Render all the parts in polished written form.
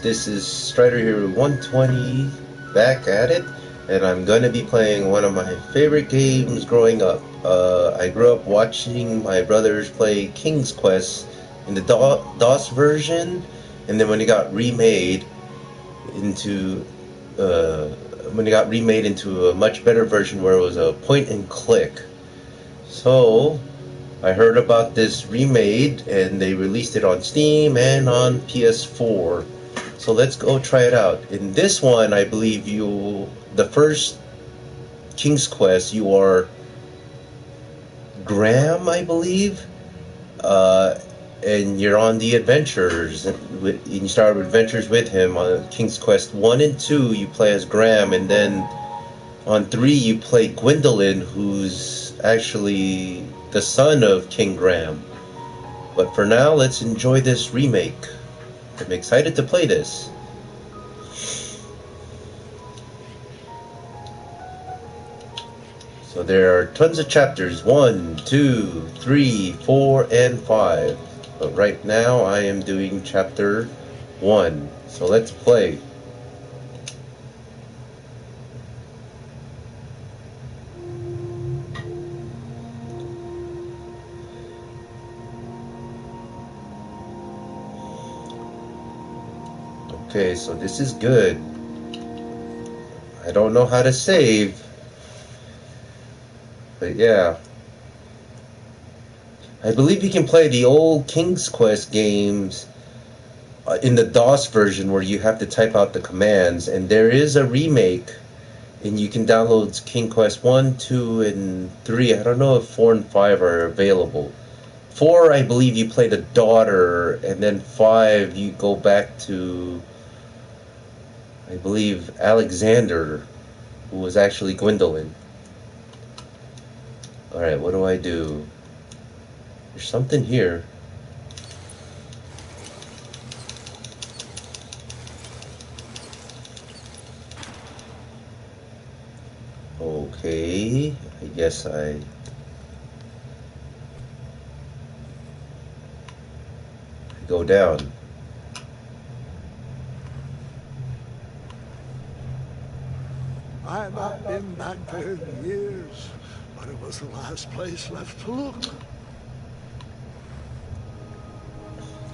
This is Strider Hero 120 back at it, and I'm gonna be playing one of my favorite games growing up. I grew up watching my brothers play King's Quest in the DOS version, and then into uh, when it got remade into a much better version where it was a point and click. So I heard about this remade, and they released it on Steam and on PS4. So let's go try it out. In this one, I believe the first King's Quest, you are Graham, I believe, uh, and you're on the adventures. And you start adventures with him on King's Quest 1 and 2. You play as Graham, and then on 3 you play Gwendolyn, who's actually the son of King Graham. But for now, let's enjoy this remake. I'm excited to play this. So there are tons of chapters 1, 2, 3, 4, and 5. But right now I am doing chapter 1. So let's play. Okay, so this is good. I don't know how to save. But yeah. I believe you can play the old King's Quest games in the DOS version where you have to type out the commands, and there is a remake, and you can download King Quest 1, 2, and 3. I don't know if 4 and 5 are available. 4, I believe you play the daughter, and then 5, you go back to, I believe, Alexander, who was actually Gwendolyn. Alright, what do I do? There's something here. Okay, I guess I go down. I've not been back there in years, but it was the last place left to look.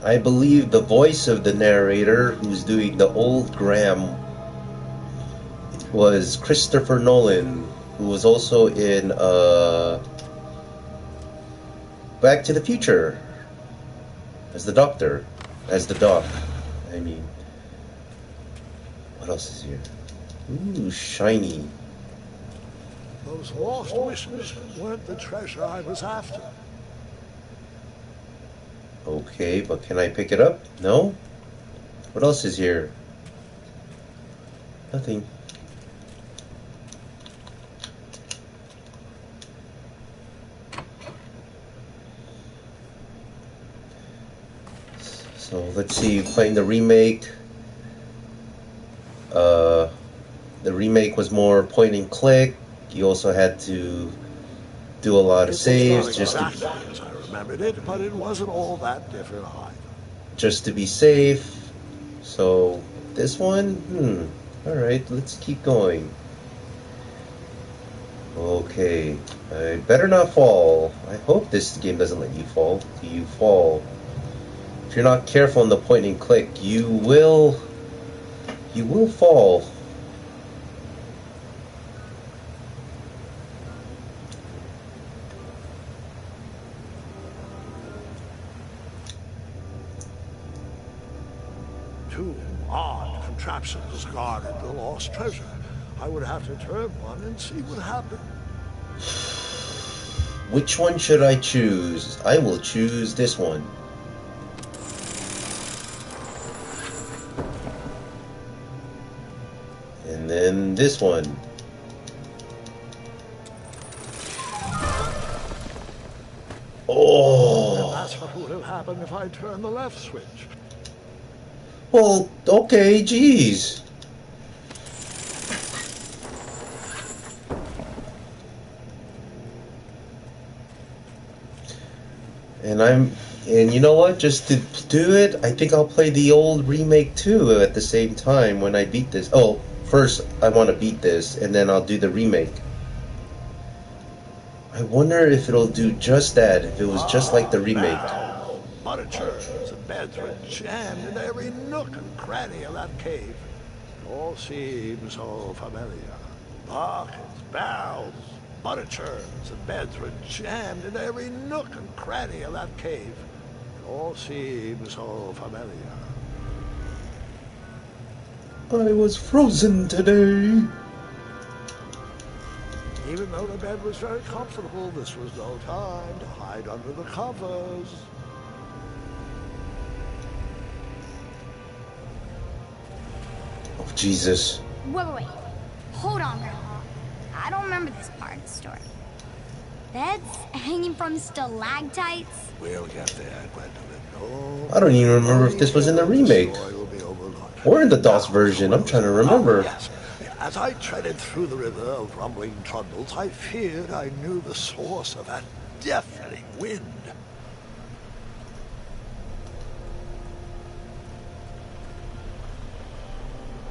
I believe the voice of the narrator who's doing the old Graham was Christopher Nolan, who was also in Back to the Future as the Doctor, as the Doc. I mean, what else is here? Ooh, shiny. Those lost wishes weren't the treasure I was after. Okay, but can I pick it up? No? What else is here? Nothing. So let's see, playing the remake. The remake was more point and click. You also had to do a lot of saves It's not exactly as I remembered it, but it wasn't all that different either. just to be safe. So this one, alright, let's keep going. Okay, I better not fall. I hope this game doesn't let you fall. You fall. If you're not careful in the point and click, you will fall. Two odd contraptions guarded the lost treasure. I would have to turn one and see what happened. Which one should I choose? I will choose this one. And then this one. Oh! And that's what would have happened if I turned the left switch. Well, okay, geez. And And you know what? Just to do it, I think I'll play the old remake too at the same time when I beat this. Oh, first I want to beat this, and then I'll do the remake. I wonder if it'll do just that, if it was just like the remake. Monitors and beds were jammed in every nook and cranny of that cave. It all seems so familiar. Buckets, barrels, monitors and beds were jammed in every nook and cranny of that cave. It all seems so familiar. I was frozen today. Even though the bed was very comfortable, this was no time to hide under the covers. Oh, Jesus. Wait. Hold on, Grandpa. I don't remember this part of the story. Beds hanging from stalactites? We'll get there, Gwendolyn. I don't even remember if this was in the remake or in the DOS version. I'm trying to remember. Oh, yes. As I treaded through the river of rumbling trundles, I feared I knew the source of that deafening wind.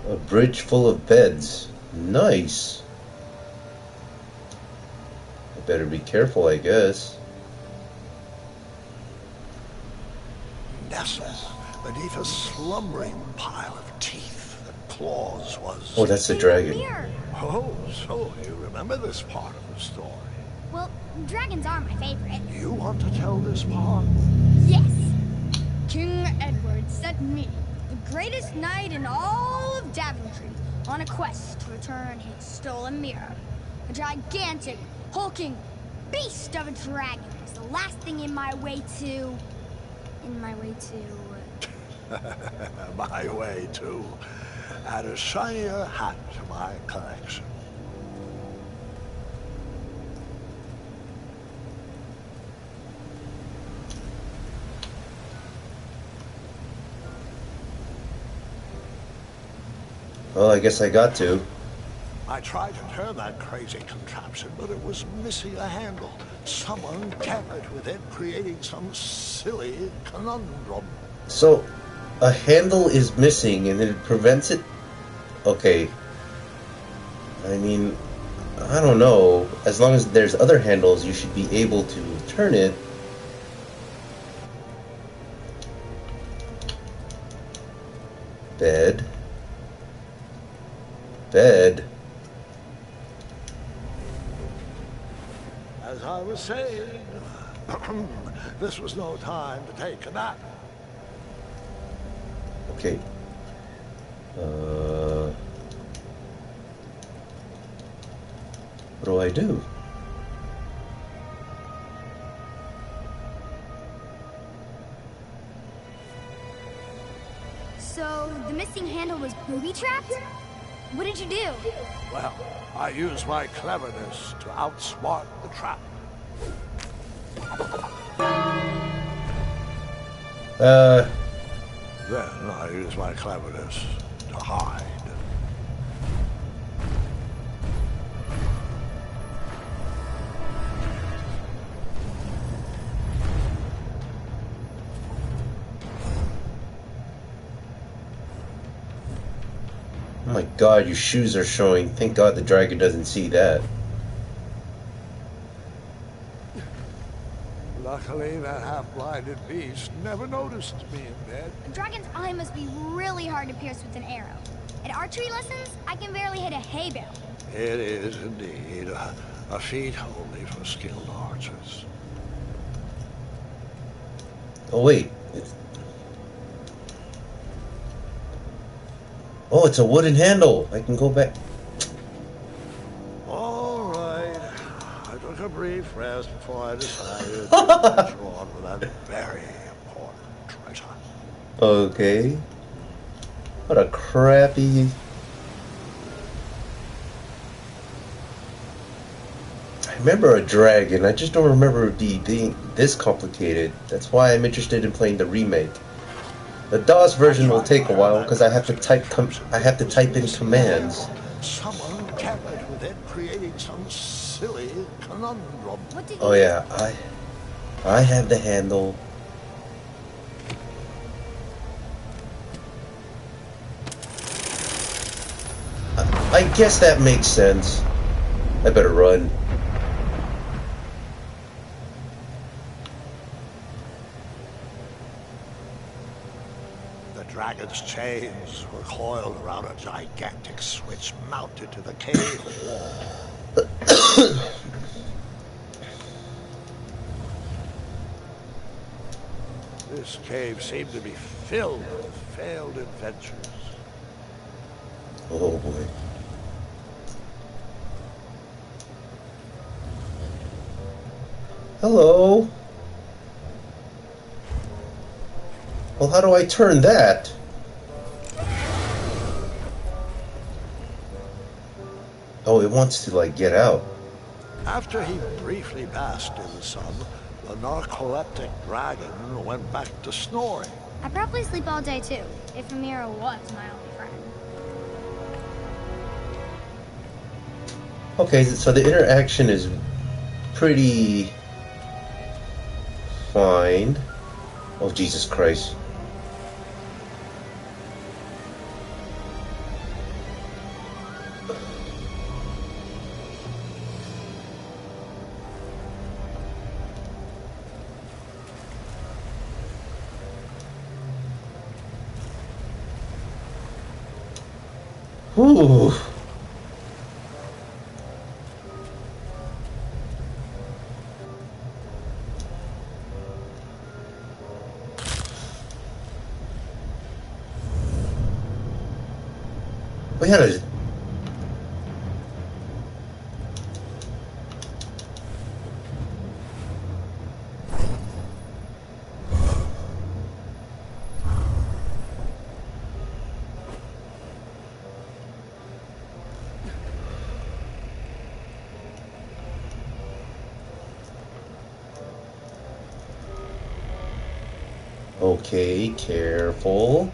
A bridge full of beds. Nice. I better be careful, I guess. Nestled beneath a slumbering pile of teeth and claws was... Oh, that's the dragon. Oh, so you remember this part of the story. Well, dragons are my favorite. You want to tell this part? Yes. King Edward sent me, the greatest knight in all of Daventry, on a quest to return his stolen mirror. A gigantic, hulking beast of a dragon is the last thing in my way to... my way to add a shinier hat to my collection. Well, I guess I got to. I tried to turn that crazy contraption, but it was missing a handle. Someone tampered with it, creating some silly conundrum. So, a handle is missing and it prevents it? Okay. I mean, I don't know. As long as there's other handles, you should be able to turn it. Bed. Bed. As I was saying, this was no time to take a nap. Okay. What do I do? So, the missing handle was booby-trapped? What did you do? Well, I used my cleverness to outsmart the trap. Then I used my cleverness to hide. Oh my god, your shoes are showing. Thank god the dragon doesn't see that. Luckily, that half-blinded beast never noticed me in bed. A dragon's eye must be really hard to pierce with an arrow. At archery lessons, I can barely hit a hay bale. It is indeed a feat only for skilled archers. Oh wait. Oh, it's a wooden handle. I can go back. All right. I took a brief rest before I decided to venture on with that very important treasure. Okay. What a crappy... I remember a dragon. I just don't remember it being this complicated. That's why I'm interested in playing the remake. The DOS version will take a while because I have to type in commands. Someone tampered with it, creating some silly conundrum. What did you Oh yeah, I have the handle. I guess that makes sense. I better run. The dragon's chains were coiled around a gigantic switch mounted to the cave wall. This cave seemed to be filled with failed adventures. Oh boy. Hello. Well, how do I turn that? Oh, it wants to, like, get out. After he briefly basked in the sun, the narcoleptic dragon went back to snoring. I probably sleep all day too, if Amira was my only friend. Okay, so the interaction is pretty fine. Oh, Jesus Christ. Ooh. We had a... Okay, careful.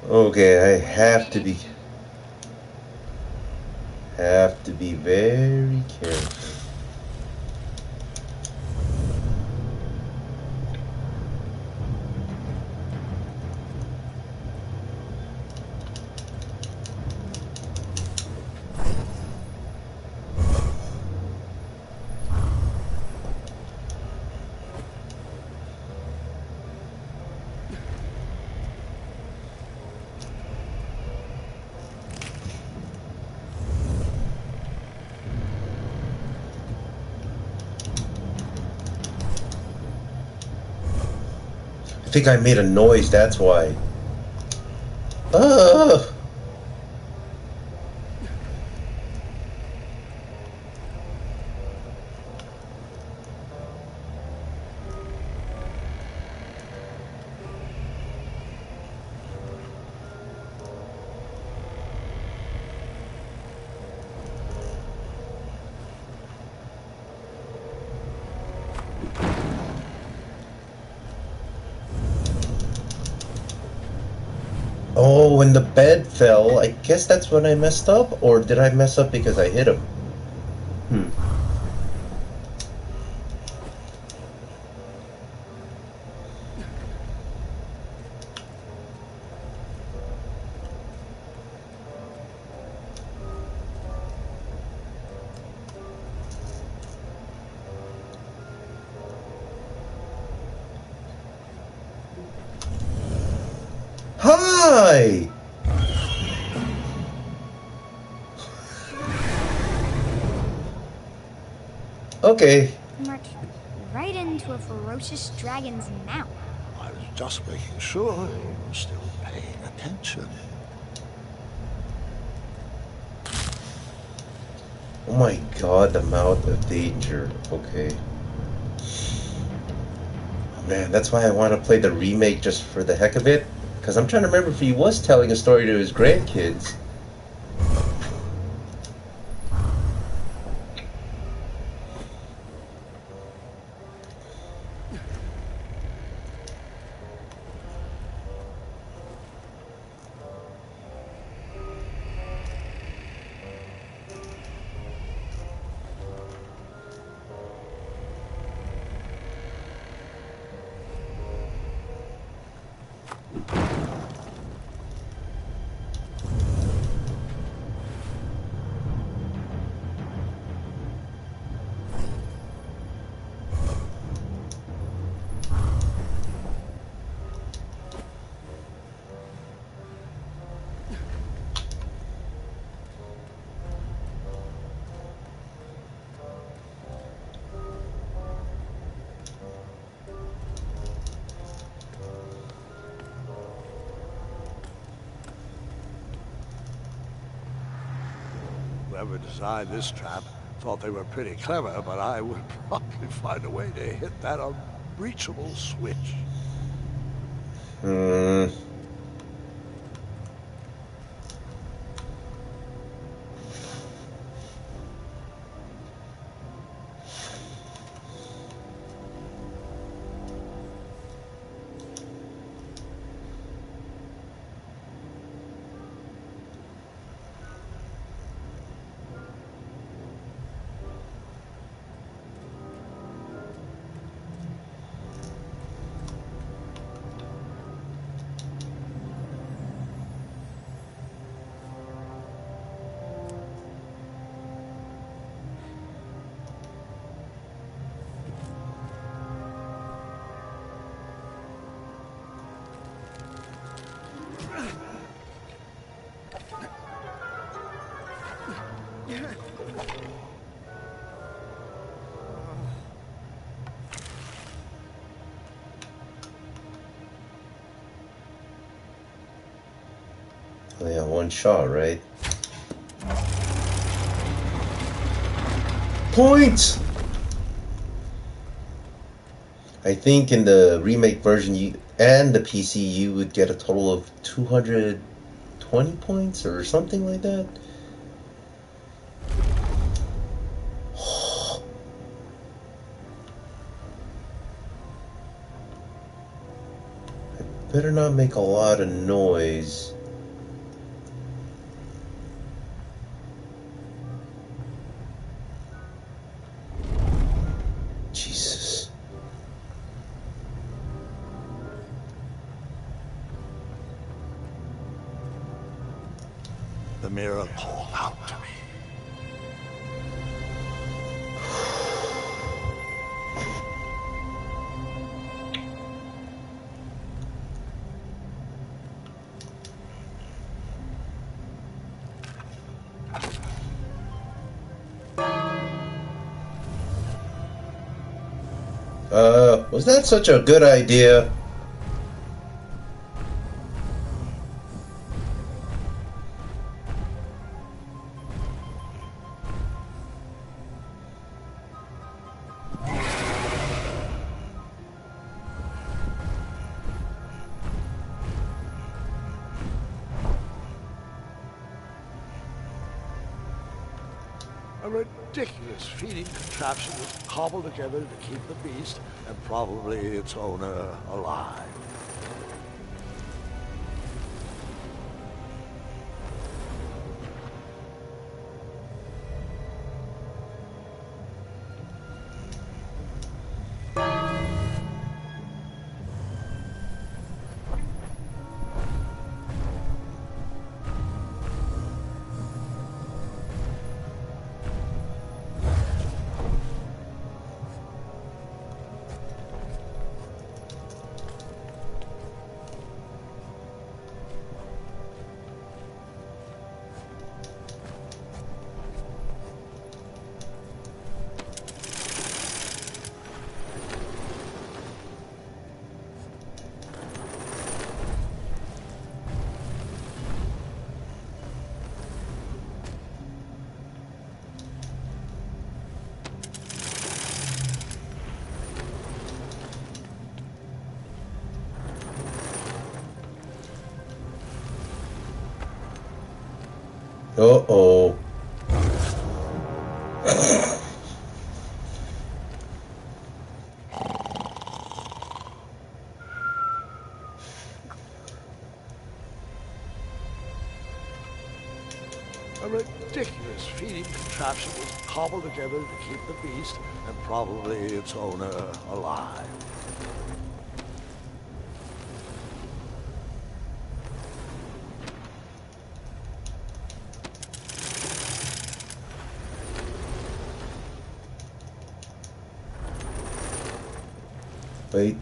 Okay, I have to be very careful. I think I made a noise, that's why. Ah! Oh, when the bed fell, I guess that's when I messed up? Or did I mess up because I hit him? Hi! Okay. Marched right into a ferocious dragon's mouth. I was just making sure you were still paying attention. Oh my god, the mouth of danger. Okay. Oh man, that's why I want to play the remake just for the heck of it. Because I'm trying to remember if he was telling a story to his grandkids. whoever designed this trap thought they were pretty clever, but I would probably find a way to hit that unreachable switch. Hmm. Oh, yeah, one shot, right? Point! I think in the remake version and the PC you would get a total of 220 points or something like that. I better not make a lot of noise. Jesus. The mirror called out to me. Was that such a good idea? A ridiculous feeding contraption was cobbled together to keep the beast and probably its owner alive. Uh-oh. A ridiculous feeding contraption was cobbled together to keep the beast and probably its owner alive. Wait.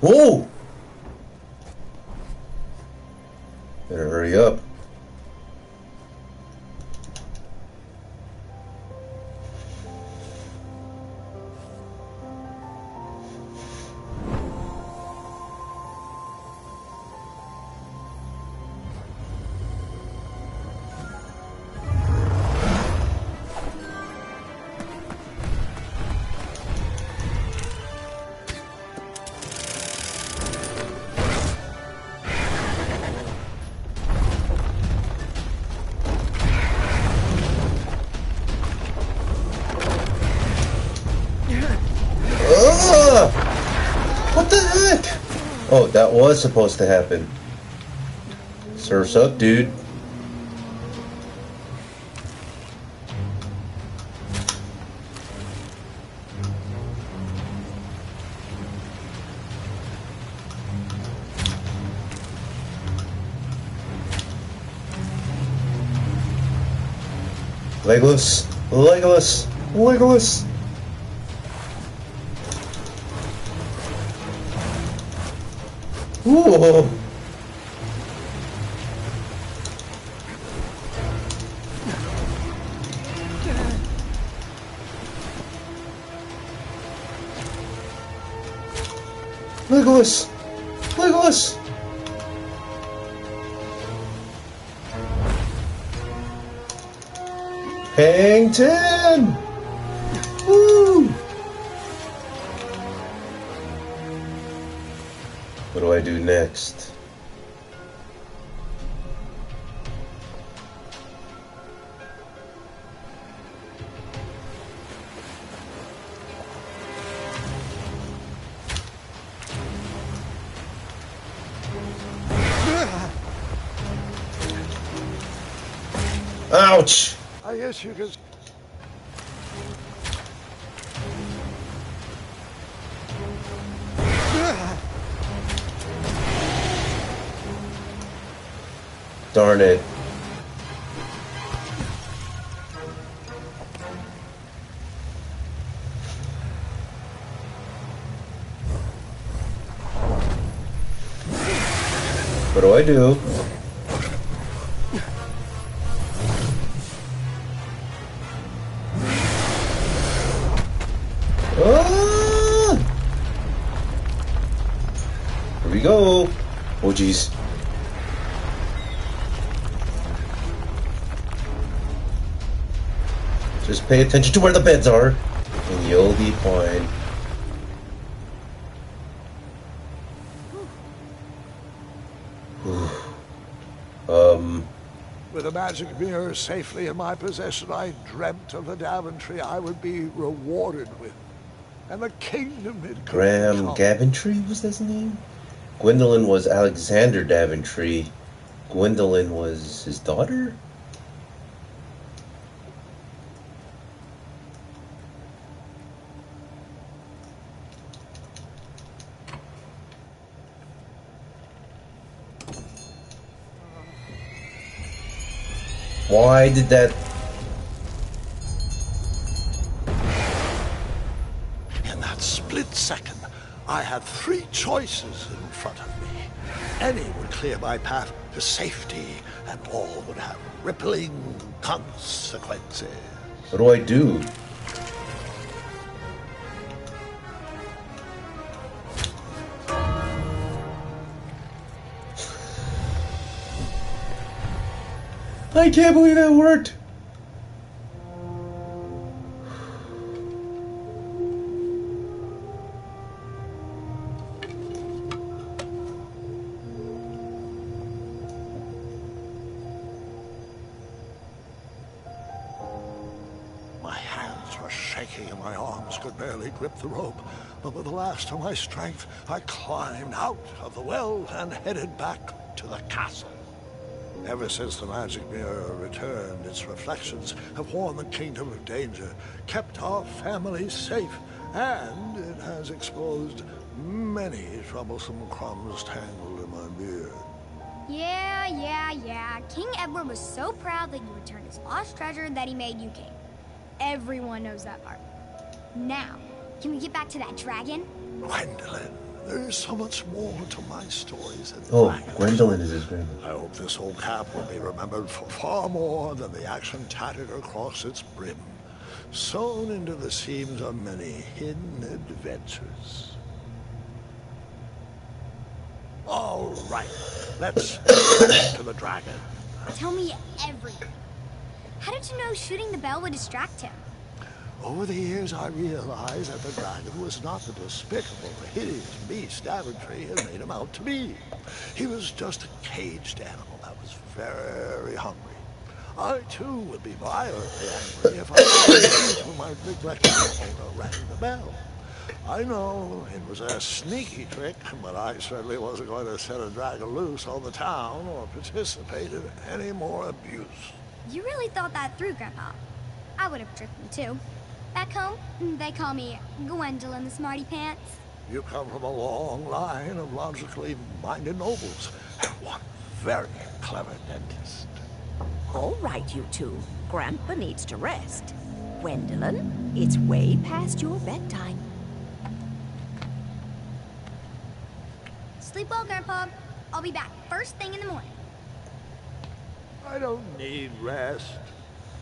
Whoa! Better hurry up. What the heck? Oh, that was supposed to happen. Surf's up, dude. Legolas, Legolas, Legolas. Ooh. Legolas, Legolas. Hang 10! Woo! What do I do next? Ouch! I guess you could. Darn it. What do I do? Ah! Here we go. Oh, jeez. Just pay attention to where the beds are, and you'll be fine. With a magic mirror safely in my possession, I dreamt of the Daventry I would be rewarded with, and the kingdom it could Graham become. Daventry was his name? Gwendolyn was Alexander Daventry. Gwendolyn was his daughter? Why did that... In that split second, I had three choices in front of me. Any would clear my path to safety, and all would have rippling consequences. What do I do? I can't believe that worked! My hands were shaking and my arms could barely grip the rope, but with the last of my strength, I climbed out of the well and headed back to the castle. Ever since the magic mirror returned, its reflections have warned the kingdom of danger, kept our family safe, and it has exposed many troublesome crumbs tangled in my beard. Yeah. King Edward was so proud that you returned his lost treasure that he made you king. Everyone knows that part. Now, can we get back to that dragon? Gwendolyn, There's so much more to my stories than Oh, dragons. Gwendolyn is his grandma. I hope this old cap will be remembered for far more than the action tattered across its brim, sewn into the seams of many hidden adventures. All right, let's get to the dragon. Tell me everything. How did you know shooting the bell would distract him? Over the years, I realized that the dragon was not the despicable, hideous beast Daventry had made him out to be. He was just a caged animal that was very hungry. I, too, would be violently angry if I who my neglected owner rang the bell. I know it was a sneaky trick, but I certainly wasn't going to set a dragon loose on the town or participate in any more abuse. You really thought that through, Grandpa. I would have tricked him, too. Back home, they call me Gwendolyn the Smarty Pants. You come from a long line of logically minded nobles, and one very clever dentist. All right, you two. Grandpa needs to rest. Gwendolyn, it's way past your bedtime. Sleep well, Grandpa. I'll be back first thing in the morning. I don't need rest.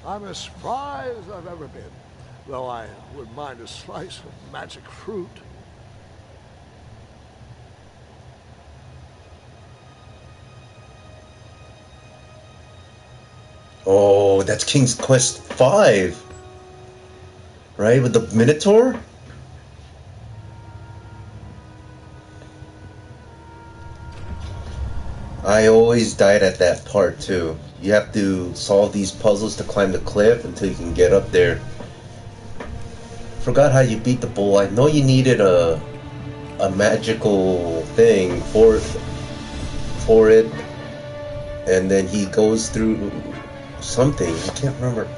I'm as spry as I've ever been, though I wouldn't mind a slice of magic fruit. Oh, that's King's Quest 5. Right? With the Minotaur? I always died at that part too. You have to solve these puzzles to climb the cliff until you can get up there. Forgot how you beat the bull. I know you needed a magical thing for it, and then he goes through something. I can't remember.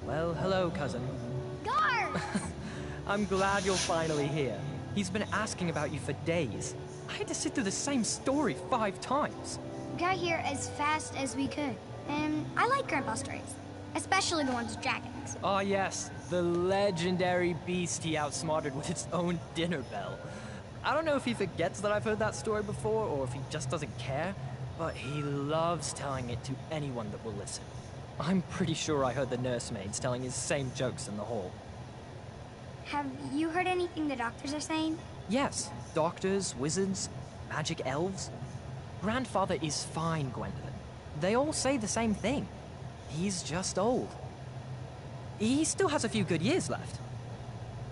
Well, hello, cousin. Guards! I'm glad you're finally here. He's been asking about you for days. I had to sit through the same story 5 times. Got here as fast as we could. And I like Grandpa's stories, especially the ones with dragons. Ah, yes, the legendary beast he outsmarted with its own dinner bell. I don't know if he forgets that I've heard that story before, or if he just doesn't care, but he loves telling it to anyone that will listen. I'm pretty sure I heard the nursemaids telling his same jokes in the hall. Have you heard anything the doctors are saying? Yes, doctors, wizards, magic elves. Grandfather is fine, Gwendolyn. They all say the same thing. He's just old. He still has a few good years left.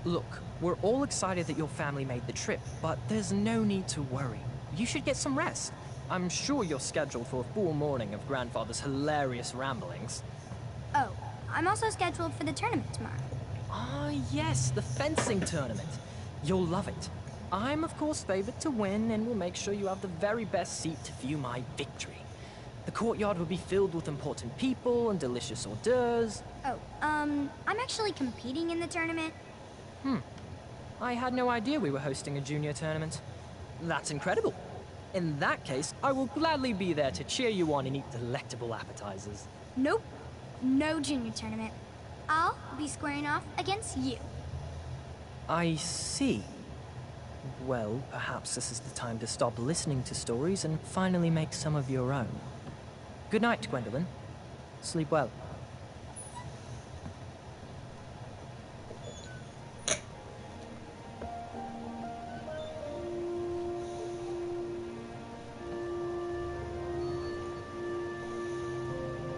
Look, we're all excited that your family made the trip, but there's no need to worry. You should get some rest. I'm sure you're scheduled for a full morning of Grandfather's hilarious ramblings. Oh, I'm also scheduled for the tournament tomorrow. Ah, yes, the fencing tournament. You'll love it. I'm, of course, favored to win, and will make sure you have the very best seat to view my victory. The courtyard will be filled with important people and delicious hors d'oeuvres. Oh, I'm actually competing in the tournament. I had no idea we were hosting a junior tournament. That's incredible. In that case, I will gladly be there to cheer you on and eat delectable appetizers. Nope, no junior tournament. I'll be squaring off against you. I see. Well, perhaps this is the time to stop listening to stories and finally make some of your own. Good night, Gwendolyn. Sleep well.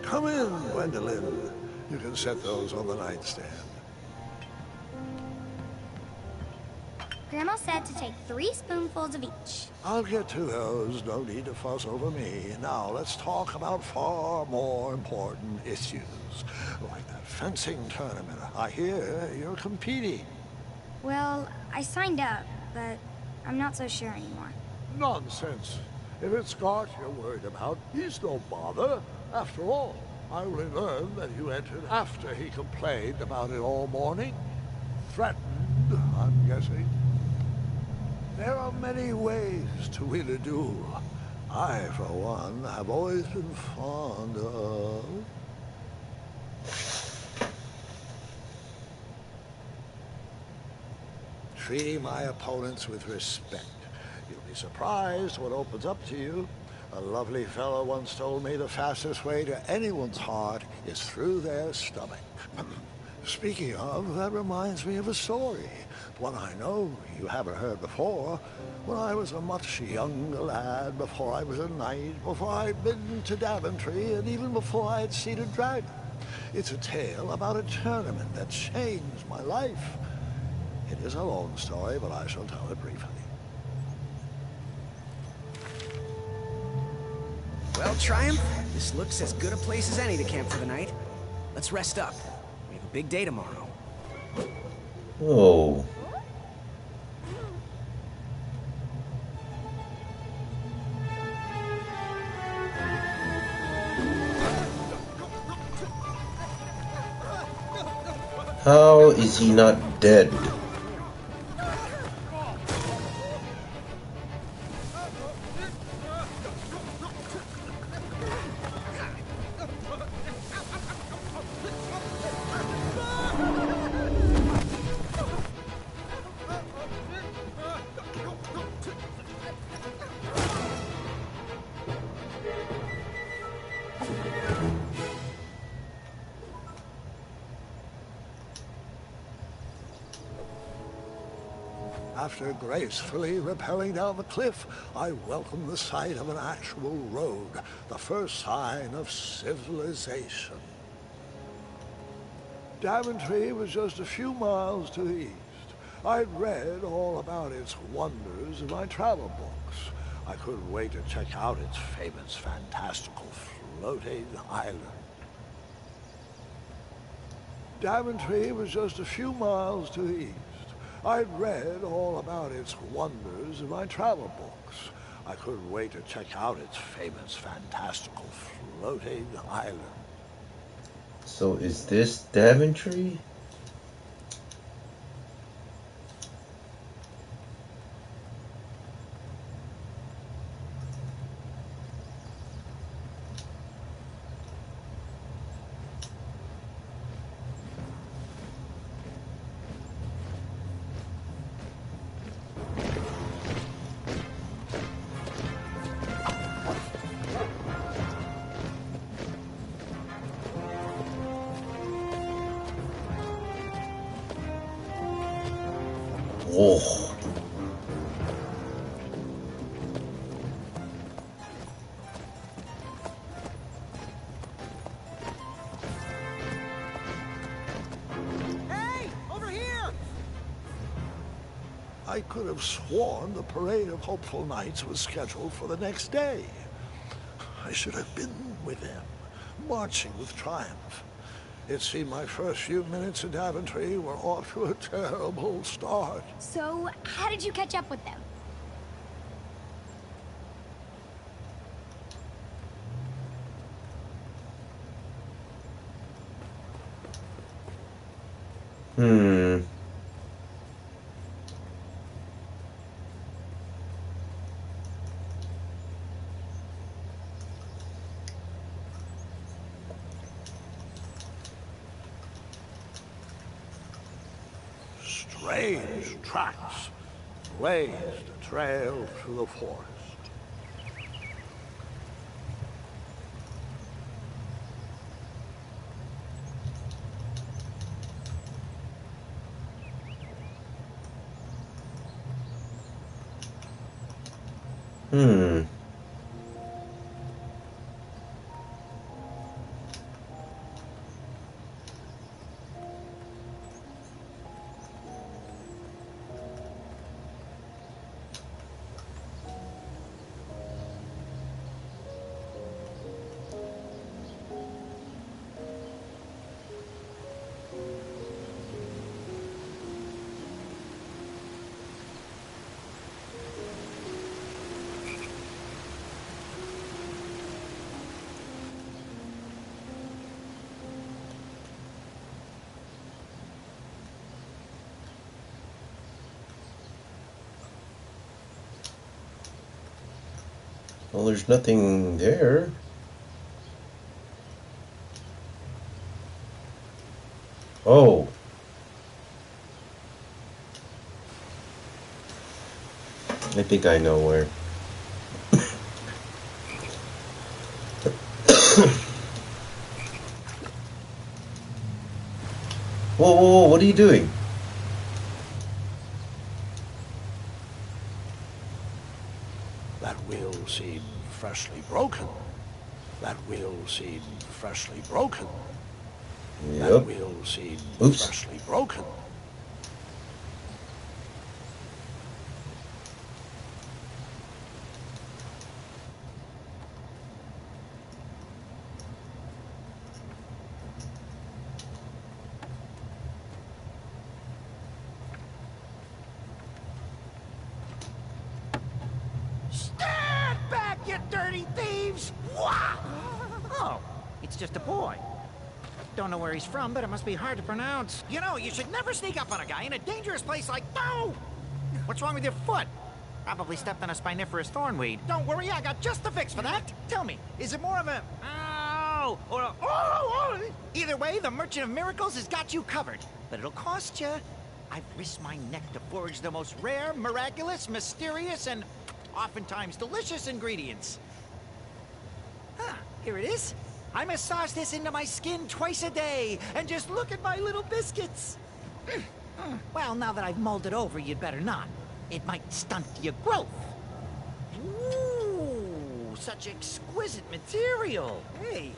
Come in, Gwendolyn. You can set those on the nightstand. Grandma said to take 3 spoonfuls of each. I'll get to those. No need to fuss over me. Now, let's talk about far more important issues. Like that fencing tournament. I hear you're competing. Well, I signed up, but I'm not so sure anymore. Nonsense. If it's Scott you're worried about, he's no bother. After all, I only learned that you entered after he complained about it all morning. Threatened, I'm guessing. There are many ways to win a duel. I, for one, have always been fond of... treating my opponents with respect. You'll be surprised what opens up to you. A lovely fellow once told me the fastest way to anyone's heart is through their stomach. Speaking of, that reminds me of a story. One I know you haven't heard before. When I was a much younger lad, before I was a knight, before I'd been to Daventry, and even before I had seen a dragon. It's a tale about a tournament that changed my life. It is a long story, but I shall tell it briefly. Well, Triumph, this looks as good a place as any to camp for the night. Let's rest up. We have a big day tomorrow. Oh. How is he not dead? After gracefully rappelling down the cliff, I welcomed the sight of an actual road, the first sign of civilization. Daventry was just a few miles to the east. I'd read all about its wonders in my travel books. I couldn't wait to check out its famous, fantastical floating island. Daventry was just a few miles to the east. I'd read all about its wonders in my travel books. I couldn't wait to check out its famous, fantastical floating island. So is this Daventry? Oh. Hey! Over here! I could have sworn the parade of hopeful knights was scheduled for the next day. I should have been with them, marching with triumph. It seemed my first few minutes in Daventry were off to a terrible start. So, how did you catch up with them? Hmm. Strange tracks blazed a trail through the forest. Hmm. Well, there's nothing there. Oh. I think I know where. Whoa, whoa, whoa, what are you doing? That wheel seemed freshly broken. That wheel seemed freshly broken. That Yep. wheel seemed Oops. freshly broken. Stand back, you dirty thieves! Wah! Oh, it's just a boy. Don't know where he's from, but it must be hard to pronounce. You know, you should never sneak up on a guy in a dangerous place like... No! What's wrong with your foot? Probably stepped on a spiniferous thornweed. Don't worry, I got just the fix for that. Tell me, is it more of a... Ow! Or a... Oh! Either way, the Merchant of Miracles has got you covered. But it'll cost you. I've risked my neck to forage the most rare, miraculous, mysterious, and oftentimes delicious ingredients. Huh, here it is. I massage this into my skin twice a day, and just look at my little biscuits. Well, now that I've mulled it over, you'd better not. It might stunt your growth. Ooh, such exquisite material. Hey.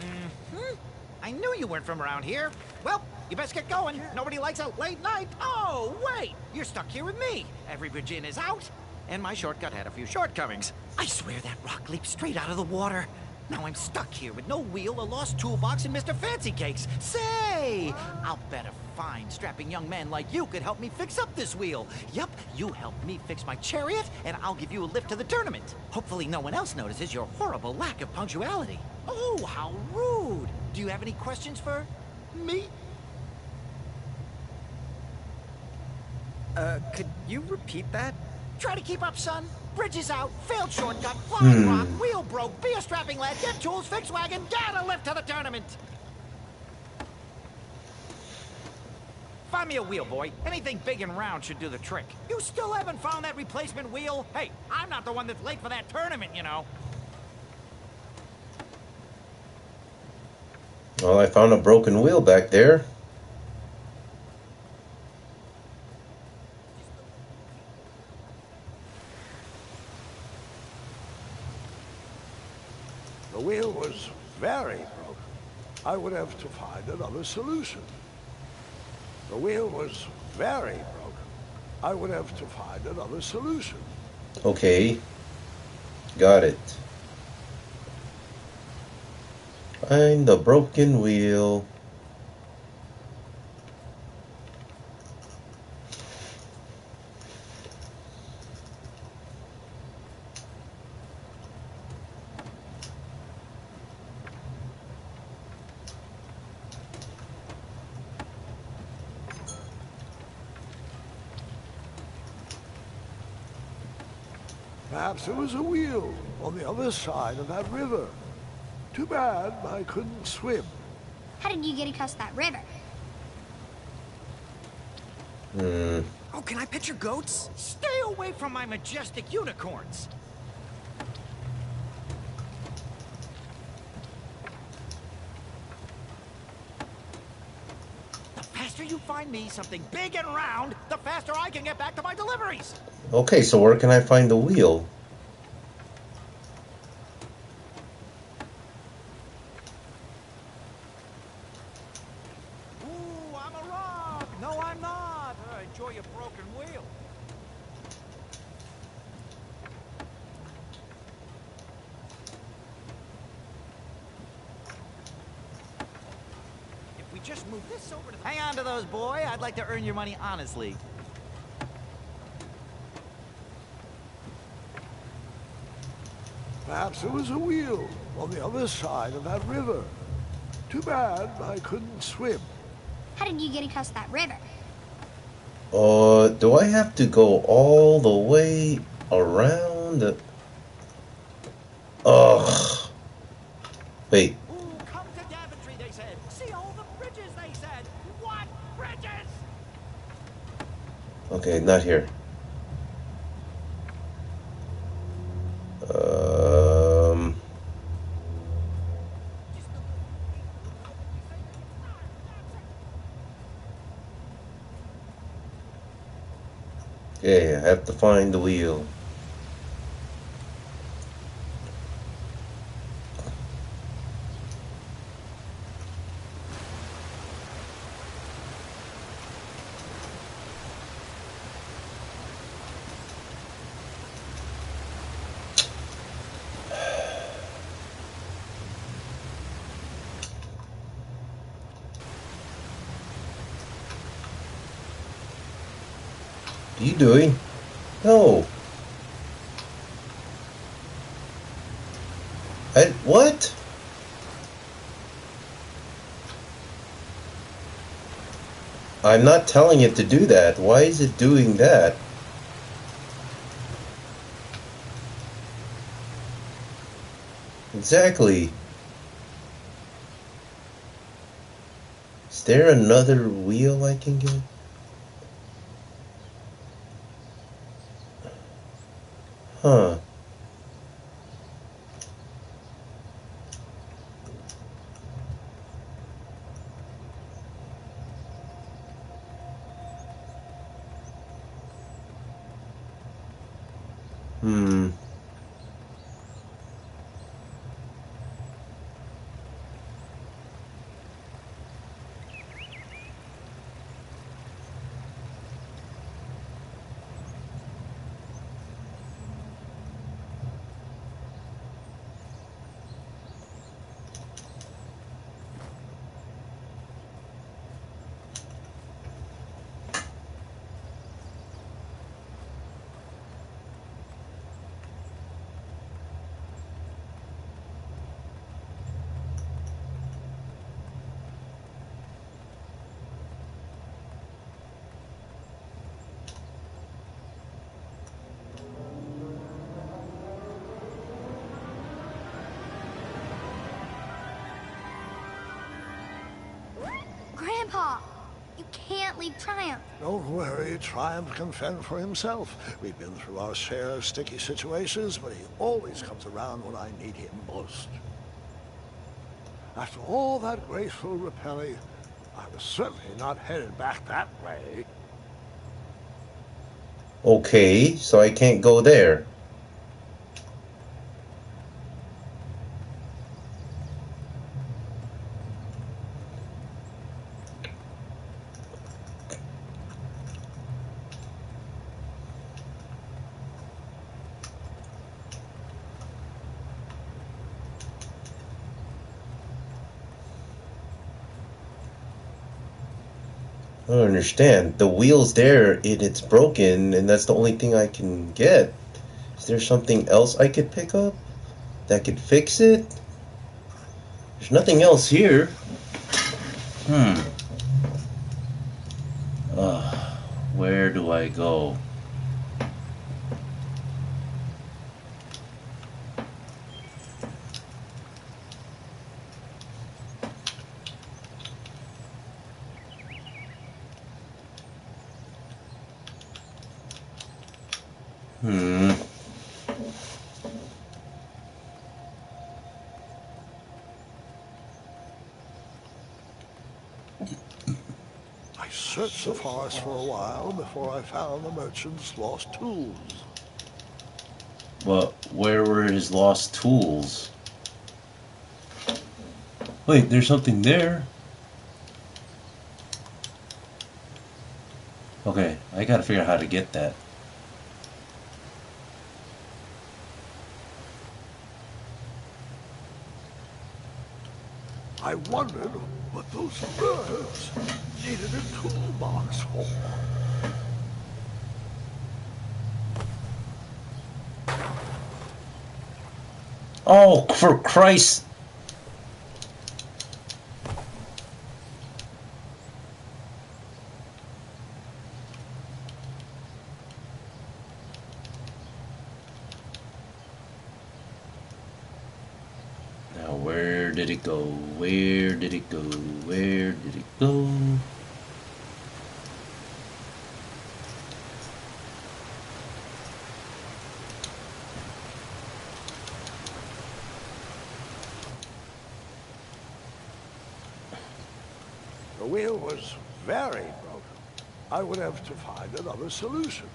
I knew you weren't from around here. Well, you best get going. Nobody likes a late night. Oh, wait, you're stuck here with me. Every bridge in is out, and my shortcut had a few shortcomings. I swear that rock leaped straight out of the water. Now I'm stuck here with no wheel, a lost toolbox, and Mr. Fancy Cakes. Say, I'll bet a fine, strapping young man like you could help me fix up this wheel. Yup, you help me fix my chariot, and I'll give you a lift to the tournament. Hopefully no one else notices your horrible lack of punctuality. Oh, how rude. Do you have any questions for me? Could you repeat that? Try to keep up, son. Bridge is out, failed shortcut, flying rock, wheel broke, be a strapping lad, get tools, fix wagon, get a lift to the tournament. Find me a wheel, boy. Anything big and round should do the trick. You still haven't found that replacement wheel? Hey, I'm not the one that's late for that tournament, you know. Well, I found a broken wheel back there. The wheel was very broken. I would have to find another solution. The wheel was very broken. I would have to find another solution. Okay. Got it. Find the broken wheel. Perhaps there was a wheel on the other side of that river. Too bad I couldn't swim. How did you get across that river? Oh, can I pet your goats? Stay away from my majestic unicorns. The faster you find me something big and round, the faster I can get back to my deliveries. Okay, so where can I find the wheel? Ooh, I'm a rock. No, I'm not. Enjoy your broken wheel. If we just move this over to the... Hang on to those, boy. I'd like to earn your money honestly. Perhaps there was a wheel on the other side of that river. Too bad I couldn't swim. How did you get across that river? Do I have to go all the way around? Wait. Ooh, come to Daventry, they said. See all the bridges, they said. What bridges? Okay, not here. Um. Okay, I have to find the wheel. What are you doing? No. What? I'm not telling it to do that. Why is it doing that? Exactly. Is there another wheel I can get? Huh. Hmm. Grandpa, you can't leave Triumph. Don't worry, Triumph can fend for himself. We've been through our share of sticky situations, but he always comes around when I need him most. After all that graceful repelling, I was certainly not headed back that way. Okay, so I can't go there. I don't understand. The wheel's there and it's broken, and that's the only thing I can get. Is there something else I could pick up that could fix it? There's nothing else here. Where do I go? I searched the forest for a while before I found the merchant's lost tools. But where were his lost tools? Wait, there's something there. Okay, I gotta figure out how to get that. I wondered what those birds needed a toolbox for. Oh, for Christ! Now Where did it go? Where did it go? Where did it go? The wheel was very broken. I would have to find another solution.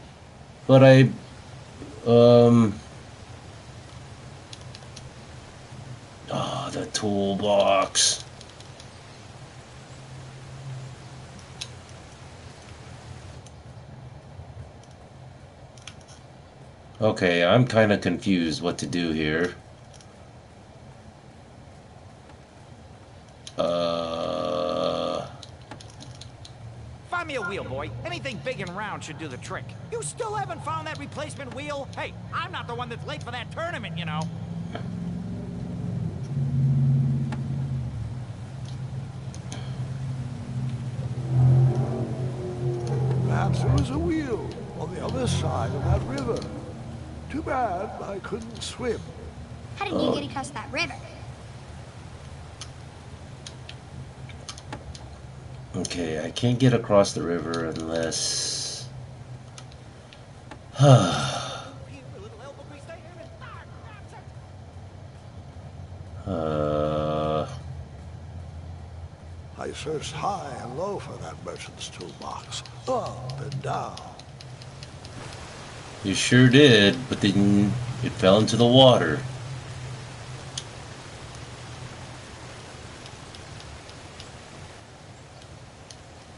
But the toolbox. Okay, I'm kind of confused what to do here. Find me a wheel, boy. Anything big and round should do the trick. You still haven't found that replacement wheel? Hey, I'm not the one that's late for that tournament, you know. Perhaps there was a wheel on the other side of that river. Too bad I couldn't swim. How did you get across that river? Okay, I can't get across the river unless... I searched high and low for that merchant's toolbox, up and down. You sure did, but then it fell into the water.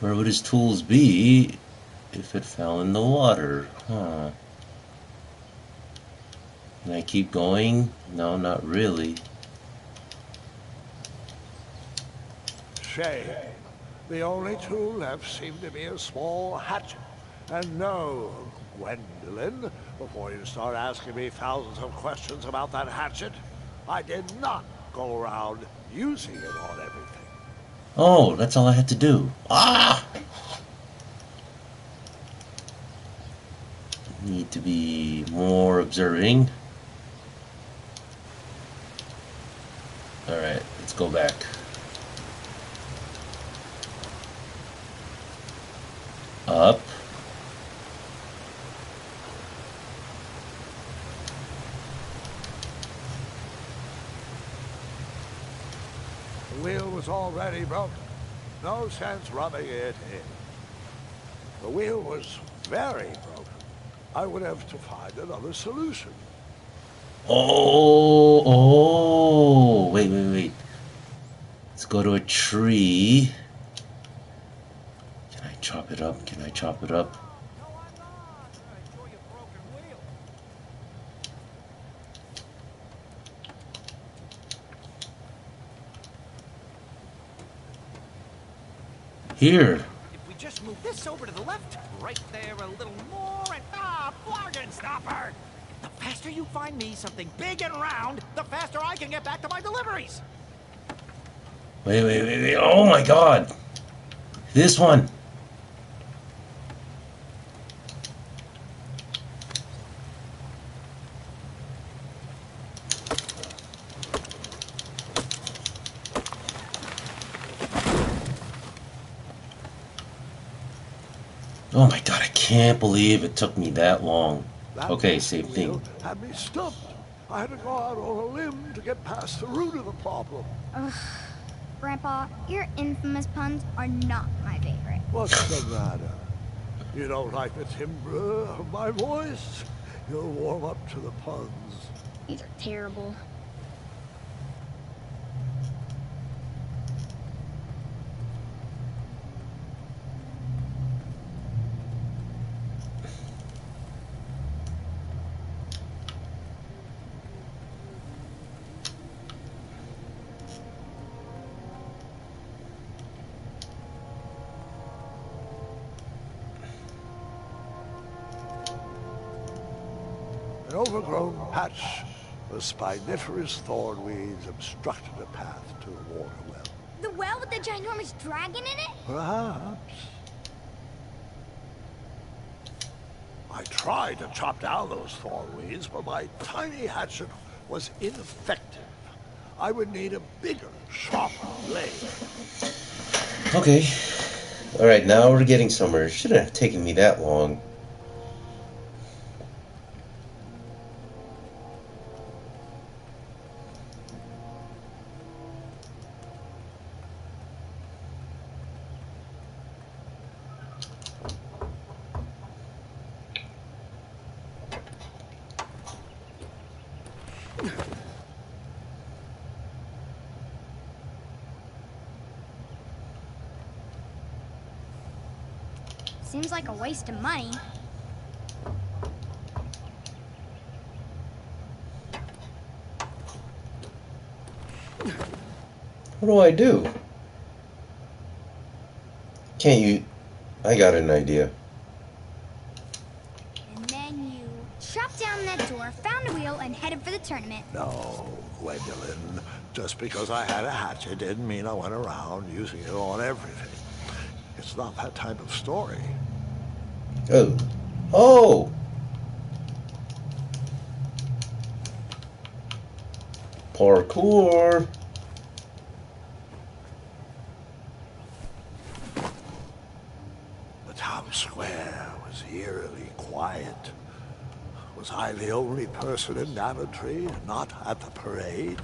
Where would his tools be if it fell in the water? Huh. Can I keep going? No, not really. Shame. The only tool left seemed to be a small hatchet. And no, Gwendolyn, before you start asking me thousands of questions about that hatchet, I did not go around using it on everything. Oh, that's all I had to do. Ah! Need to be more observing. Alright, let's go back. Up. The wheel was already broken. No sense rubbing it in. The wheel was very broken. I would have to find another solution. Wait. Let's go to a tree. Can I chop it up? Here. If we just move this over to the left, right there a little more, and bargain stopper! The faster you find me something big and round, the faster I can get back to my deliveries. Wait. Oh my god. This one. Oh my god, I can't believe it took me that long. That Okay, same thing. wheel had me stumped. I had to go out on a limb to get past the root of the problem. Ugh. Grandpa, your infamous puns are not my favorite. What's the matter? You don't like the timbre of my voice? You'll warm up to the puns. These are terrible. An overgrown patch of spiniferous thorn weeds obstructed a path to the water well. The well with the ginormous dragon in it? Perhaps. I tried to chop down those thorn weeds, but my tiny hatchet was ineffective. I would need a bigger, sharper blade. Okay. Alright, now we're getting somewhere. It shouldn't have taken me that long. Seems like a waste of money. What do I do? Can't you... I got an idea. And then you chopped down that door, found a wheel, and headed for the tournament. No, Gwendolyn. Just because I had a hatchet didn't mean I went around using it on everything. It's not that type of story. Oh. Oh! Parkour! The town square was eerily quiet. Was I the only person in Daventry not at the parade?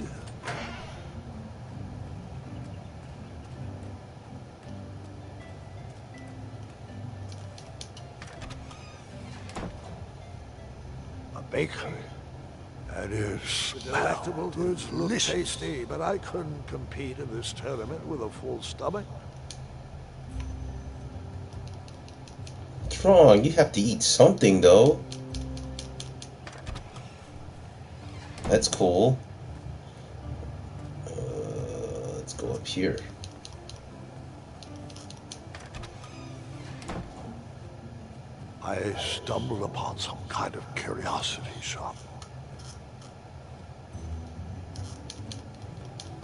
A bakery. That is, delectable goods look tasty, but I couldn't compete in this tournament with a full stomach. What's wrong? You have to eat something, though. That's cool. Let's go up here. I stumbled upon some kind of curiosity shop.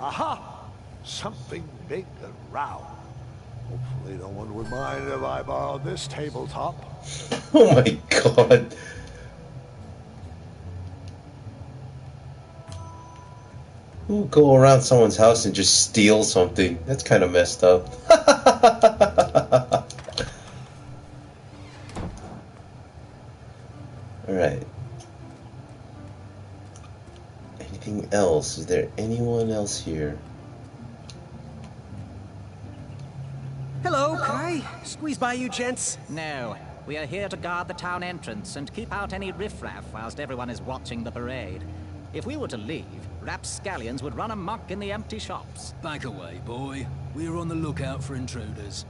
Aha! Something big and round. Hopefully no one would mind if I borrowed this tabletop. Oh my god. Who go around someone's house and just steal something? That's kind of messed up. Alright. Anything else? Is there anyone else here? Hello, can I squeeze by you gents? No, we are here to guard the town entrance and keep out any riffraff whilst everyone is watching the parade. If we were to leave, rapscallions would run amok in the empty shops. Back away, boy. We're on the lookout for intruders.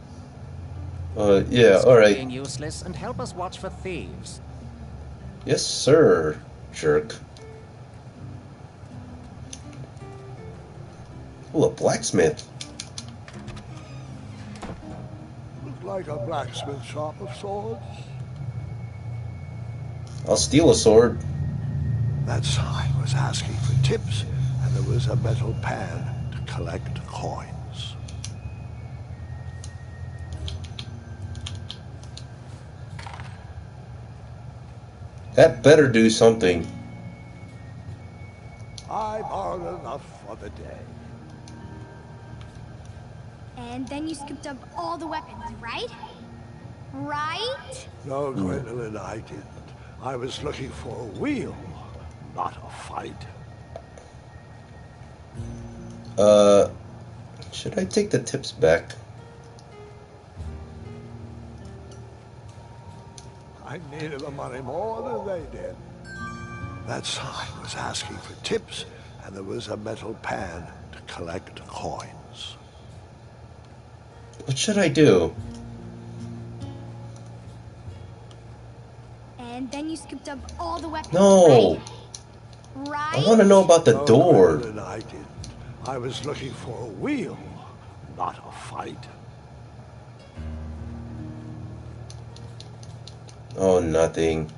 Yeah, Stop alright. being useless and help us watch for thieves. Yes, sir, jerk. Ooh, a blacksmith. Looked like a blacksmith shop of sorts. I'll steal a sword. That sign was asking for tips, and there was a metal pan to collect coins. That better do something. I borrowed enough for the day. And then you scooped up all the weapons, right? Right? No, Gwendolyn, I didn't. I was looking for a wheel, not a fight. Should I take the tips back? I needed the money more than they did. That sign was asking for tips, and there was a metal pan to collect coins. What should I do? And then you scooped up all the weapons, No! right? Right? I want to know about the No, door. Gwendolyn, I didn't. I was looking for a wheel, not a fight. Oh, nothing.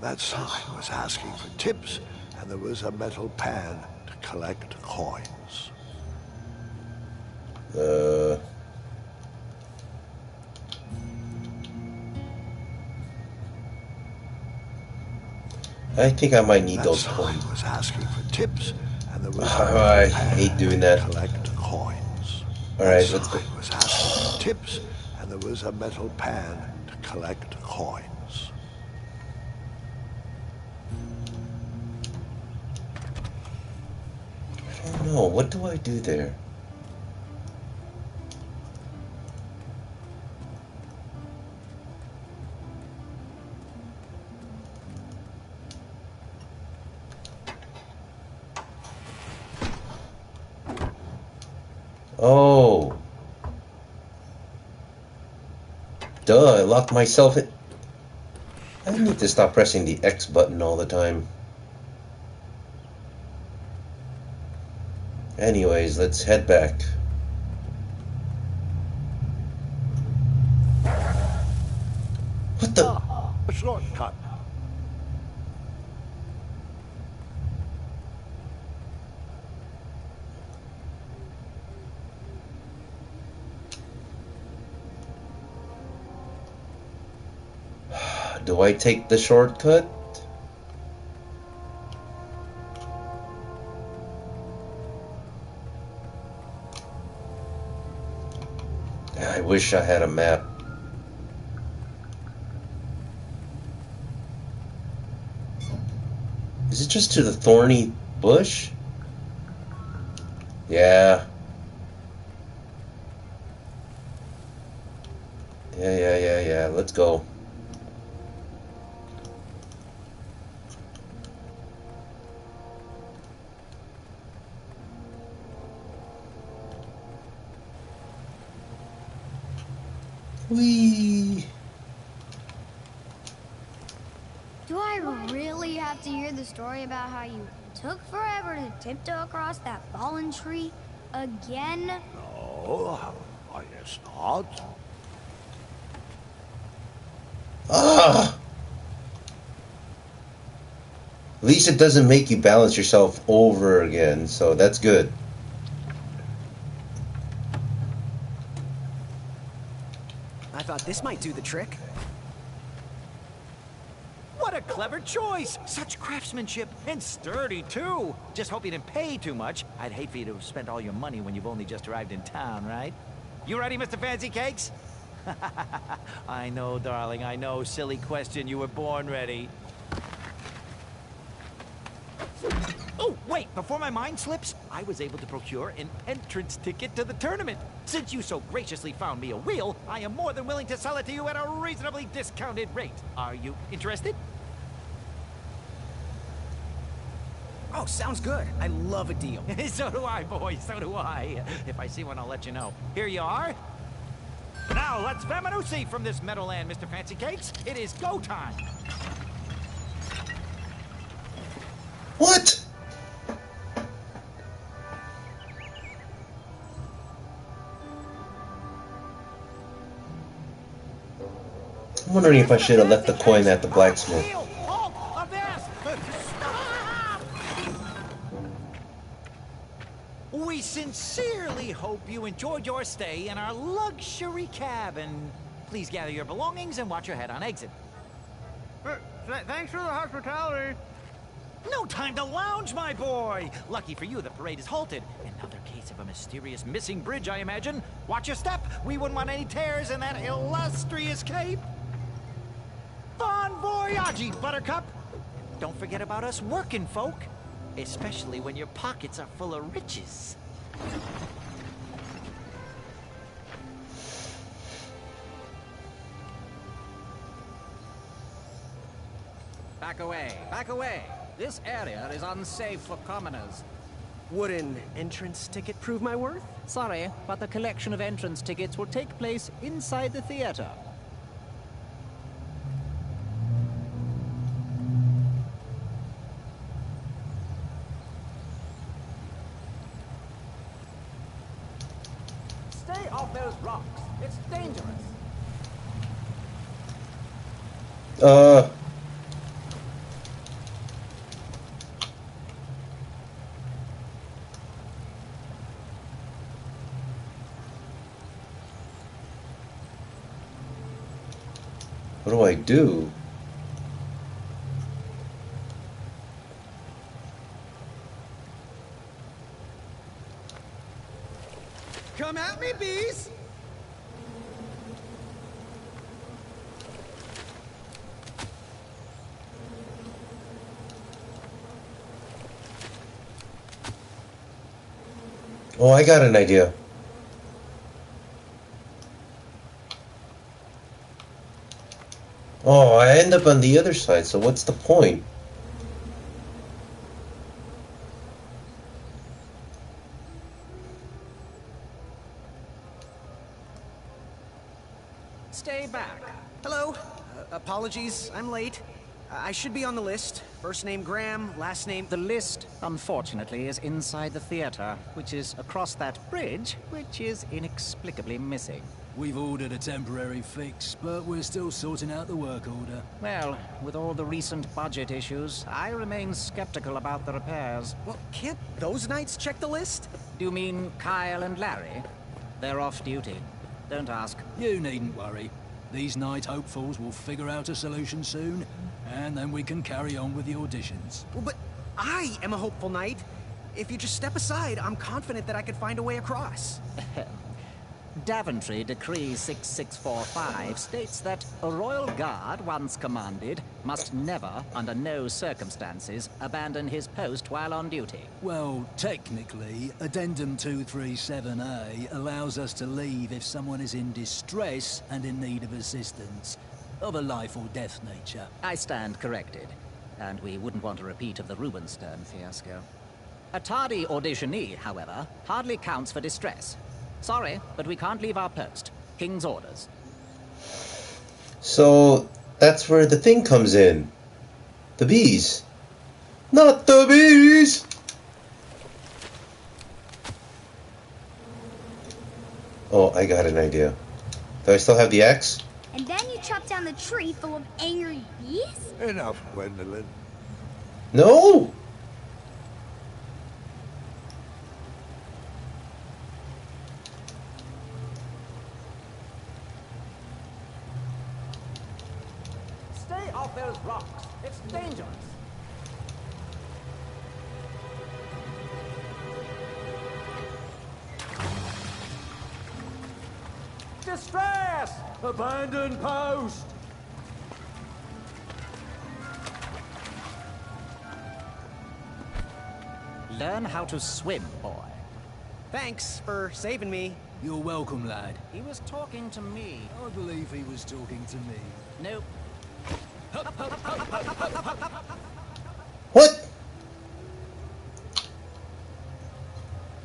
That sign was asking for tips, and there was a metal pan to collect coins. I think I might need That those sign coins. was asking for tips, and there was a I metal pan hate doing to that. collect coins. Alright, That let's go. sign was asking for tips, and there was a metal pan to collect coins. I don't know. What do I do there? Oh. Duh, I locked myself in. I need to stop pressing the X button all the time. Anyways, let's head back. What the? A shortcut. Do I take the shortcut? I wish I had a map. Is it just to the thorny bush? Yeah. Yeah. Let's go. Whee! Do I really have to hear the story about how you took forever to tiptoe across that fallen tree again? No, I guess not. Ah! At least it doesn't make you balance yourself over again, so that's good. I thought this might do the trick. What a clever choice! Such craftsmanship, and sturdy, too! Just hope you didn't pay too much. I'd hate for you to have spent all your money when you've only just arrived in town, right? You ready, Mr. Fancy Cakes? I know, darling, I know. Silly question. You were born ready. Oh, wait! Before my mind slips, I was able to procure an entrance ticket to the tournament. Since you so graciously found me a wheel, I am more than willing to sell it to you at a reasonably discounted rate. Are you interested? Oh, sounds good. I love a deal. So do I, boy, so do I. If I see one, I'll let you know. Here you are. Now, let's vamoose from this Meadowland, Mr. Fancy Cakes. It is go time. What? I'm wondering if I should have left the coin at the blacksmith. We sincerely hope you enjoyed your stay in our luxury cabin. Please gather your belongings and watch your head on exit. Thanks for the hospitality. No time to lounge, my boy! Lucky for you, the parade is halted. Another case of a mysterious missing bridge, I imagine. Watch your step. We wouldn't want any tears in that illustrious cape. Bon voyage, Buttercup! Don't forget about us working folk, especially when your pockets are full of riches. Back away, back away. This area is unsafe for commoners. Would an entrance ticket prove my worth? Sorry, but the collection of entrance tickets will take place inside the theater. Stay off those rocks. It's dangerous. What do I do? it, bees! Oh, I got an idea. Oh, I end up on the other side, so what's the point? Stay back. Hello. Apologies, I'm late. I should be on the list. First name Graham, last name... The list, unfortunately, is inside the theater, which is across that bridge, which is inexplicably missing. We've ordered a temporary fix, but we're still sorting out the work order. Well, with all the recent budget issues, I remain skeptical about the repairs. Well, can't those knights check the list? Do you mean Kyle and Larry? They're off duty. Don't ask. You needn't worry. These night hopefuls will figure out a solution soon, and then we can carry on with the auditions. Well, but I am a hopeful knight. If you just step aside, I'm confident that I could find a way across. Daventry Decree 6645 states that a royal guard once commanded must never, under no circumstances, abandon his post while on duty. Well, technically, Addendum 237A allows us to leave if someone is in distress and in need of assistance, of a life or death nature. I stand corrected, and we wouldn't want a repeat of the Rubenstern fiasco. A tardy auditionee, however, hardly counts for distress. Sorry, but we can't leave our post. King's orders. So that's where the thing comes in. The bees. Not the bees! Oh, I got an idea. Do I still have the axe? And then you chop down the tree full of angry bees? Enough, Gwendolyn. No! Stay off those rocks. It's dangerous. Distress! Abandon post! Learn how to swim, boy. Thanks for saving me. You're welcome, lad. He was talking to me. I believe he was talking to me. Nope. What?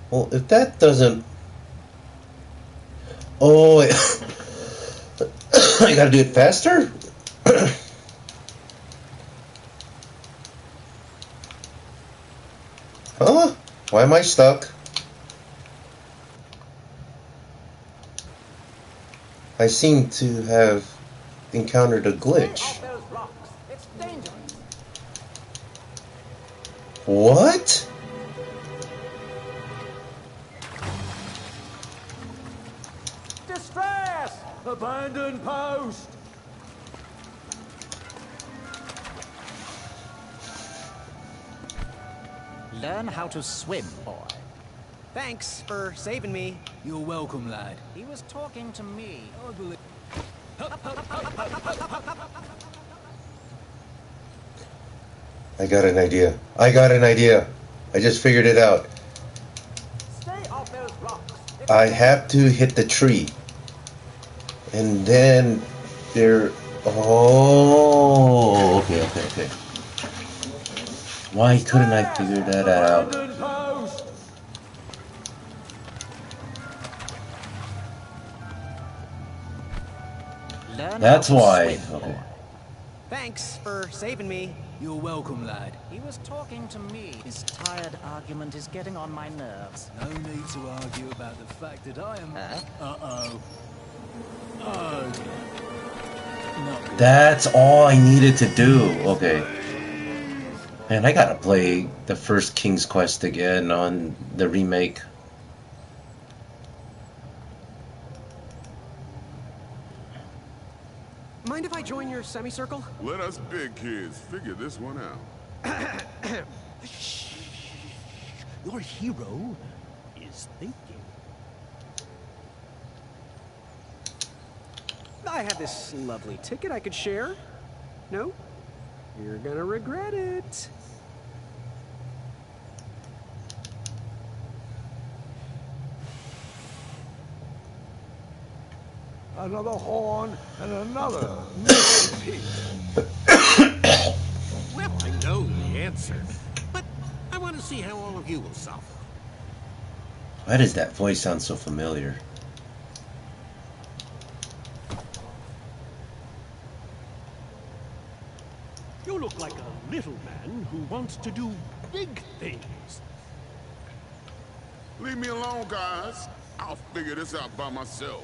Well, if that doesn't... Oh, I gotta do it faster? Huh? Why am I stuck? I seem to have encountered a glitch. It's dangerous. What? Distress! Abandon post! Learn how to swim, boy. Thanks for saving me. You're welcome, lad. He was talking to me. I believe... I got an idea. I got an idea. I just figured it out. Stay off those rocks. I have to hit the tree. And then there... Oh, okay. Why couldn't I figure that out? That's why. Okay. Thanks for saving me. You're welcome, lad. He was talking to me. His tired argument is getting on my nerves. No need to argue about the fact that I am... Uh-oh. Oh. Not good. That's all I needed to do. Okay. Man, I gotta play the first King's Quest again on the remake. Mind if I join your semicircle? Let us big kids figure this one out. Your hero is thinking. I had this lovely ticket I could share. No? You're gonna regret it. Another horn and another piece. Well, I know the answer, but I want to see how all of you will solve it. Why does that voice sound so familiar? You look like a little man who wants to do big things. Leave me alone, guys. I'll figure this out by myself.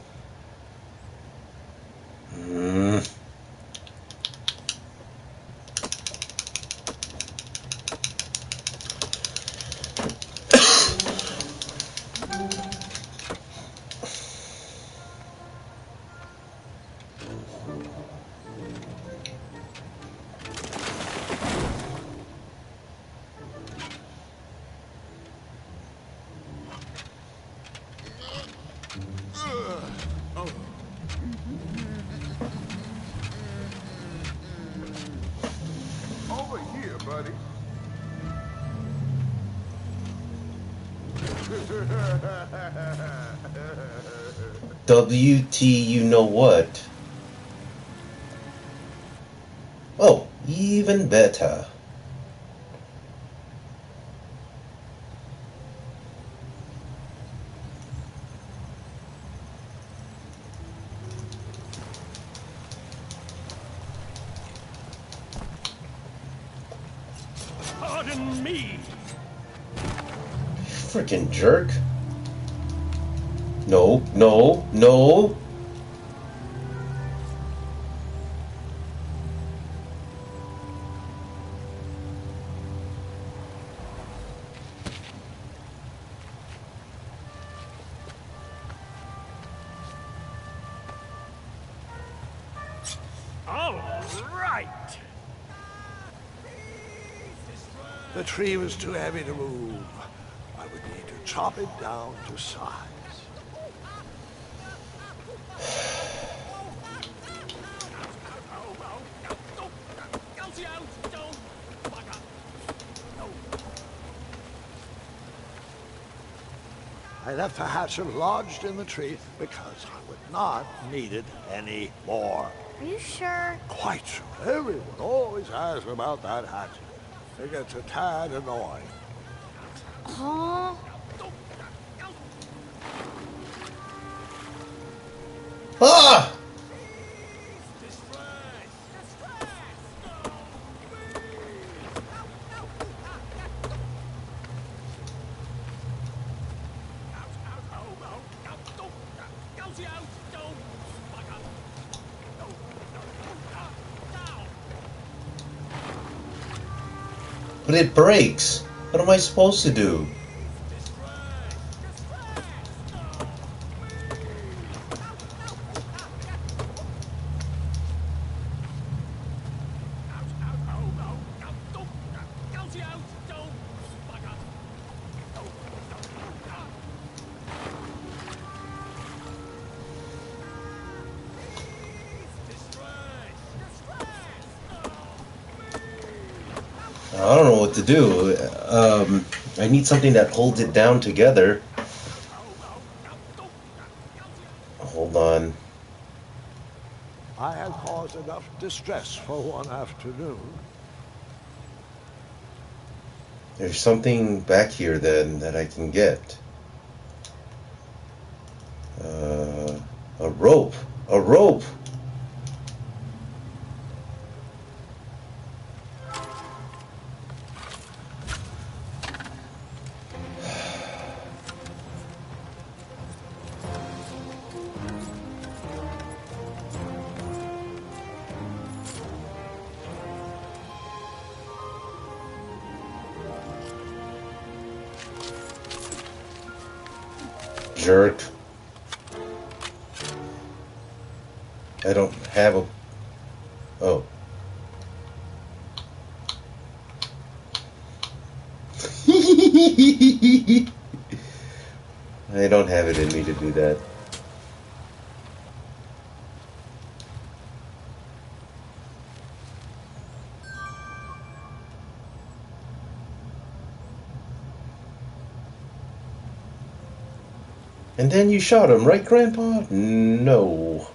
Over here, buddy. WT, you know what? Oh, even better. Pardon me. Freaking jerk. No, no, no. All right. The tree was too heavy to move. I would need to chop it down to size. I left the hatchet lodged in the tree because I would not need it anymore. Are you sure? Quite sure. Everyone always asks about that hatchet. It gets a tad annoying. Huh? Ah! But it breaks. What am I supposed to do? I don't know what to do. I need something that holds it down together. Hold on. I had caused enough distress for one afternoon. There's something back here then that I can get. A rope. A rope! Jerk. I don't have a... Oh. I don't have it in me to do that. And then you shot him, right, Grandpa? No.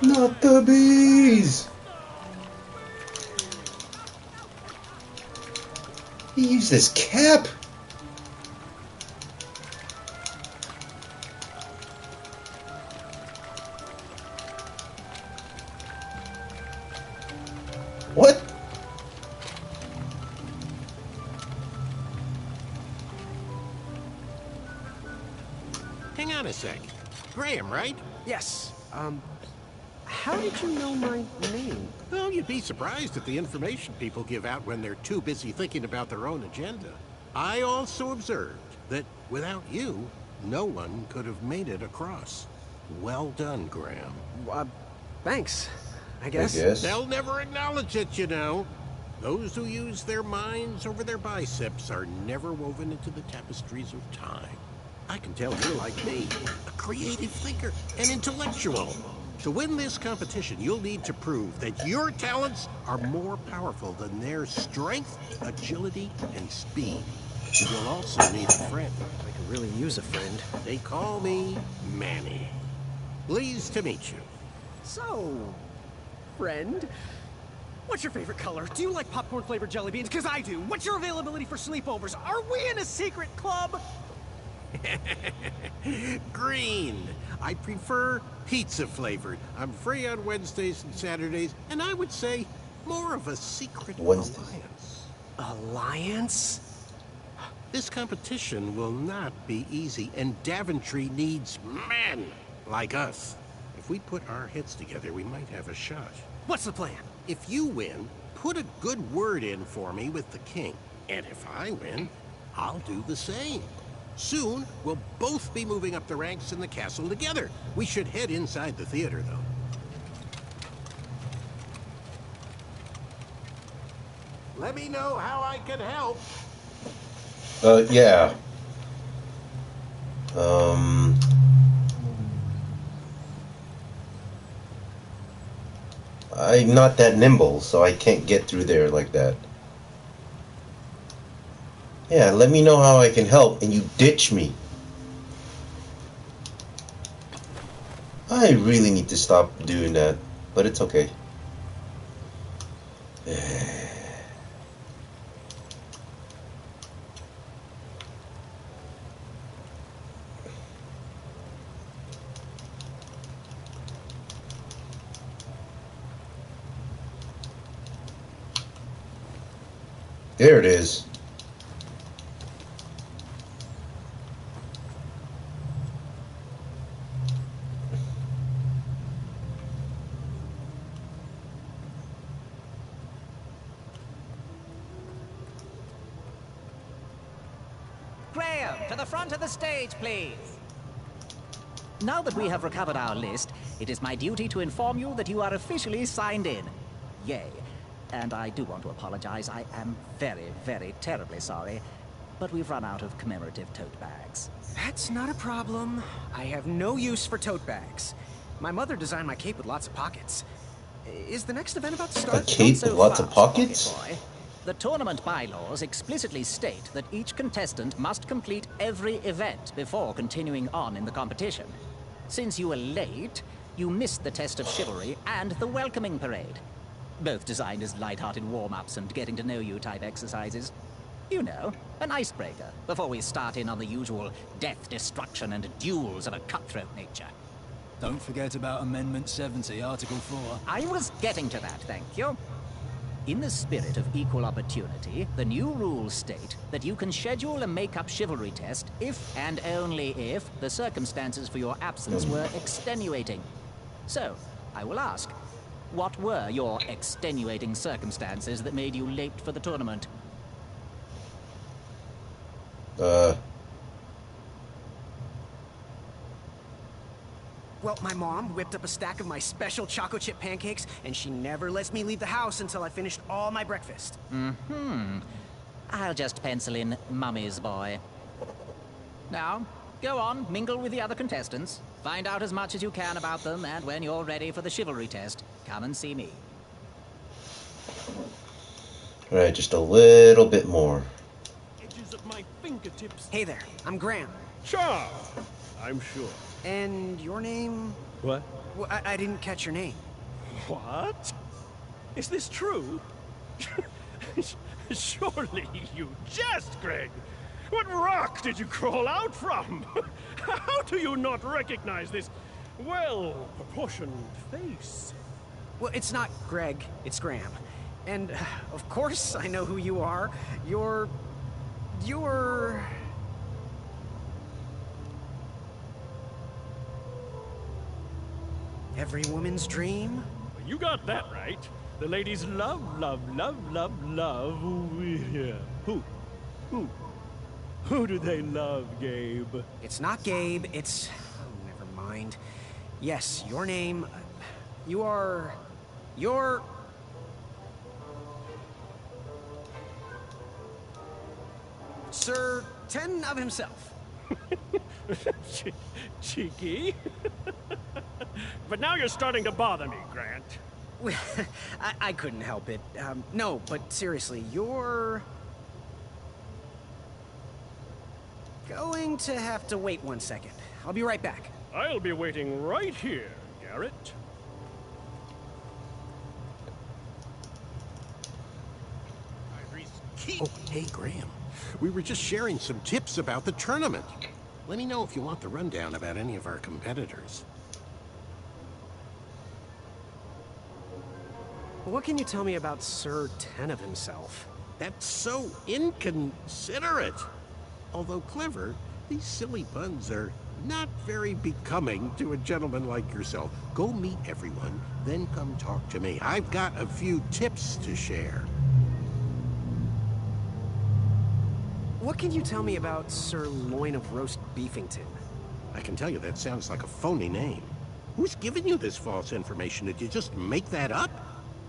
Not the bees! He used his cap! What? Hang on a sec. Graham, right? Yes. How did you know my name? Well, you'd be surprised at the information people give out when they're too busy thinking about their own agenda. I also observed that without you, no one could have made it across. Well done, Graham. Thanks, I guess. They'll never acknowledge it, you know. Those who use their minds over their biceps are never woven into the tapestries of time. I can tell you're like me, a creative thinker, an intellectual. To win this competition, you'll need to prove that your talents are more powerful than their strength, agility, and speed. You'll also need a friend. I could really use a friend. They call me Manny. Pleased to meet you. So, friend, What's your favorite color? Do you like popcorn-flavored jelly beans? Because I do. What's your availability for sleepovers? Are we in a secret club? Green. I prefer pizza-flavored. I'm free on Wednesdays and Saturdays, and I would say more of a secret alliance. Alliance? This competition will not be easy, and Daventry needs men like us. If we put our heads together, we might have a shot. What's the plan? If you win, put a good word in for me with the king. And if I win, I'll do the same. Soon, we'll both be moving up the ranks in the castle together. We should head inside the theater, though. Let me know how I can help. Yeah. I'm not that nimble, so I can't get through there like that. Yeah, let me know how I can help, and you ditch me. I really need to stop doing that, but it's okay. There it is. Graham, to the front of the stage, please. Now that we have recovered our list, it is my duty to inform you that you are officially signed in. Yay. And I do want to apologize. I am very, very terribly sorry, but we've run out of commemorative tote bags. That's not a problem. I have no use for tote bags. My mother designed my cape with lots of pockets. Is the next event about to start? A cape with lots of pockets? Boy. The tournament bylaws explicitly state that each contestant must complete every event before continuing on in the competition. Since you were late, you missed the test of chivalry and the welcoming parade. Both designed as light-hearted warm-ups and getting-to-know-you type exercises. You know, an icebreaker, before we start in on the usual death, destruction, and duels of a cutthroat nature. Don't forget about Amendment 70, Article 4. I was getting to that, thank you. In the spirit of equal opportunity, the new rules state that you can schedule a make-up chivalry test if and only if the circumstances for your absence were extenuating. So, I will ask, what were your extenuating circumstances that made you late for the tournament? Well, my mom whipped up a stack of my special chocolate chip pancakes, and she never lets me leave the house until I finished all my breakfast. I'll just pencil in Mummy's boy. Now, go on, mingle with the other contestants. Find out as much as you can about them, and when you're ready for the chivalry test, come and see me. Alright, just a little bit more. Edges of my fingertips. Hey there, I'm Graham. Sure, I'm sure. And your name? What? Well, I didn't catch your name. What? Is this true? Surely you jest, Greg. What rock did you crawl out from? How do you not recognize this well-proportioned face? Well, it's not Greg, it's Graham. And, of course, I know who you are. You're... every woman's dream? You got that right. The ladies love. Yeah. Who do they love, Gabe? It's not Gabe, it's... oh, never mind. Yes, your name... you're... Sir Ten of himself. Cheeky. But now you're starting to bother me, Grant. I couldn't help it. No, but seriously, you're... going to have to wait 1 second. I'll be right back. I'll be waiting right here, Garrett. Oh, hey, Graham. We were just sharing some tips about the tournament. Let me know if you want the rundown about any of our competitors. What can you tell me about Sir Ten of himself? That's so inconsiderate. Although clever, these silly puns are not very becoming to a gentleman like yourself. Go meet everyone, then come talk to me. I've got a few tips to share. What can you tell me about Sir Loin of Roast Beefington? I can tell you that sounds like a phony name. Who's given you this false information? Did you just make that up?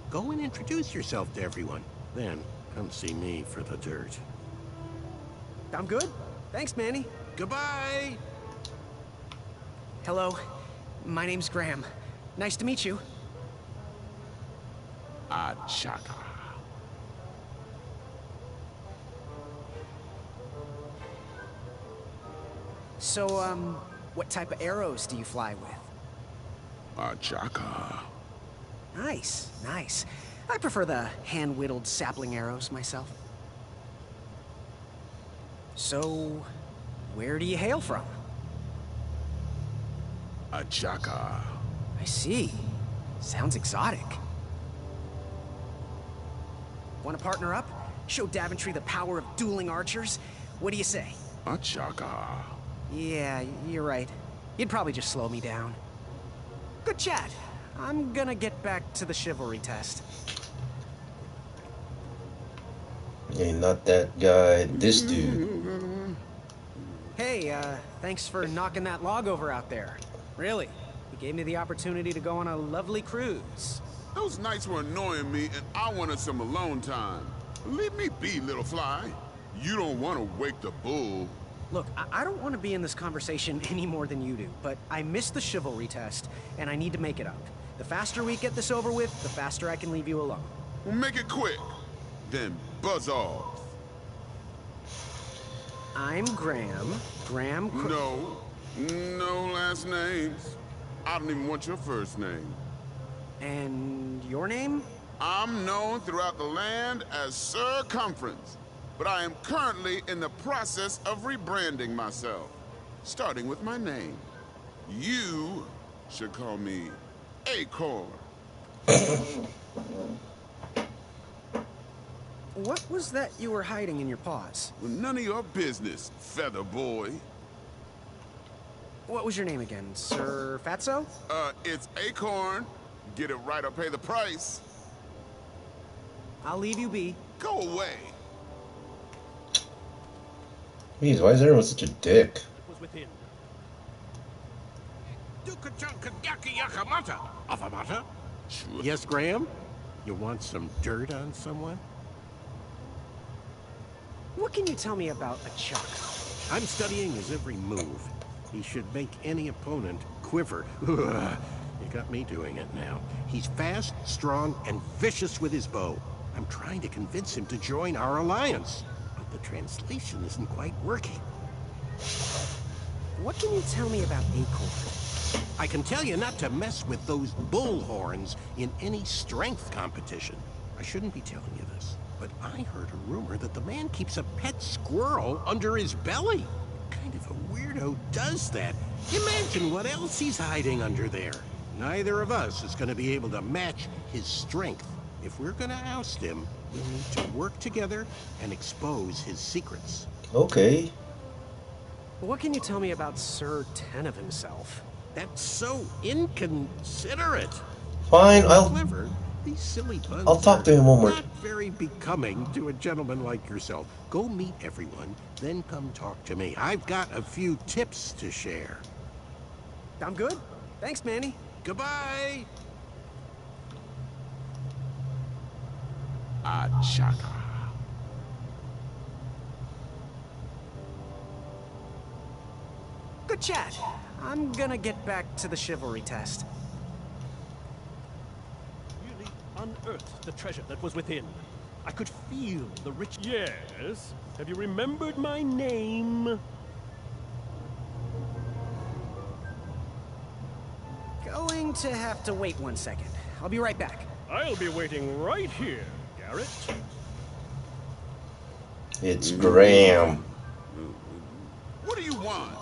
Go and introduce yourself to everyone. Then, come see me for the dirt. I'm good. Thanks, Manny. Goodbye! Hello. My name's Graham. Nice to meet you. Achaka. So, what type of arrows do you fly with? Achaka. Nice, nice. I prefer the hand-whittled sapling arrows myself. So, where do you hail from? Achaka. I see. Sounds exotic. Want to partner up? Show Daventry the power of dueling archers? What do you say? Achaka. Yeah, you're right. You'd probably just slow me down. Good chat. I'm gonna get back to the chivalry test. Hey, not that guy, this dude. Hey, thanks for knocking that log over out there. Really, you gave me the opportunity to go on a lovely cruise. Those nights were annoying me, and I wanted some alone time. Leave me be, little fly. You don't want to wake the bull. Look, I don't want to be in this conversation any more than you do, but I missed the chivalry test, and I need to make it up. The faster we get this over with, the faster I can leave you alone. Well, make it quick. Then buzz off. I'm Graham. No last names. I don't even want your first name. And your name? I'm known throughout the land as Circumference, but I am currently in the process of rebranding myself, starting with my name. You should call me Acorn. What was that you were hiding in your paws? Well, none of your business, feather boy. What was your name again? Sir Fatso? It's Acorn. Get it right or pay the price. I'll leave you be. Go away. Jeez, why is everyone such a dick? Was within. Yes, Graham? You want some dirt on someone? What can you tell me about Achaka? I'm studying his every move. He should make any opponent quiver. You got me doing it now. He's fast, strong, and vicious with his bow. I'm trying to convince him to join our alliance, but the translation isn't quite working. What can you tell me about Acorn? I can tell you not to mess with those bullhorns in any strength competition. I shouldn't be telling you this, but I heard a rumor that the man keeps a pet squirrel under his belly. What kind of a weirdo does that? Imagine what else he's hiding under there. Neither of us is going to be able to match his strength. If we're going to oust him, we'll need to work together and expose his secrets. Okay. What can you tell me about Sir Tenov himself? That's so inconsiderate. Fine, I'll Clever. These silly puns I'll talk to him one more not very becoming to a gentleman like yourself. Go meet everyone, then come talk to me. I've got a few tips to share. I'm good. Thanks, Manny. Goodbye. Achaka. Good chat. I'm gonna get back to the chivalry test. Really unearthed the treasure that was within. I could feel the rich... Yes? Have you remembered my name? Going to have to wait 1 second. I'll be right back. I'll be waiting right here, Garrett. It's Graham. What do you want?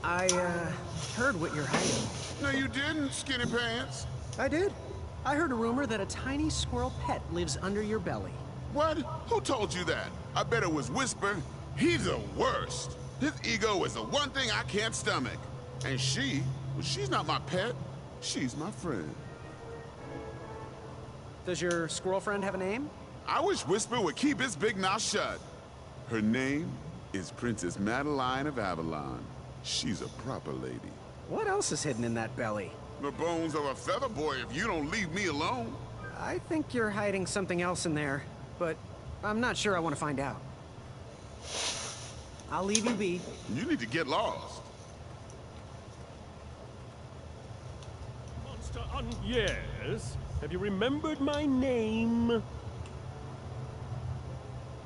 I, heard what you're hiding. No, you didn't, Skinny Pants. I did. I heard a rumor that a tiny squirrel pet lives under your belly. What? Who told you that? I bet it was Whisper. He's the worst. His ego is the one thing I can't stomach. And she's not my pet. She's my friend. Does your squirrel friend have a name? I wish Whisper would keep his big mouth shut. Her name is Princess Madeline of Avalon. She's a proper lady. What else is hidden in that belly? The bones of a feather boy if you don't leave me alone. I think you're hiding something else in there, but I'm not sure I want to find out. I'll leave you be. You need to get lost. Monster Yes? Have you remembered my name?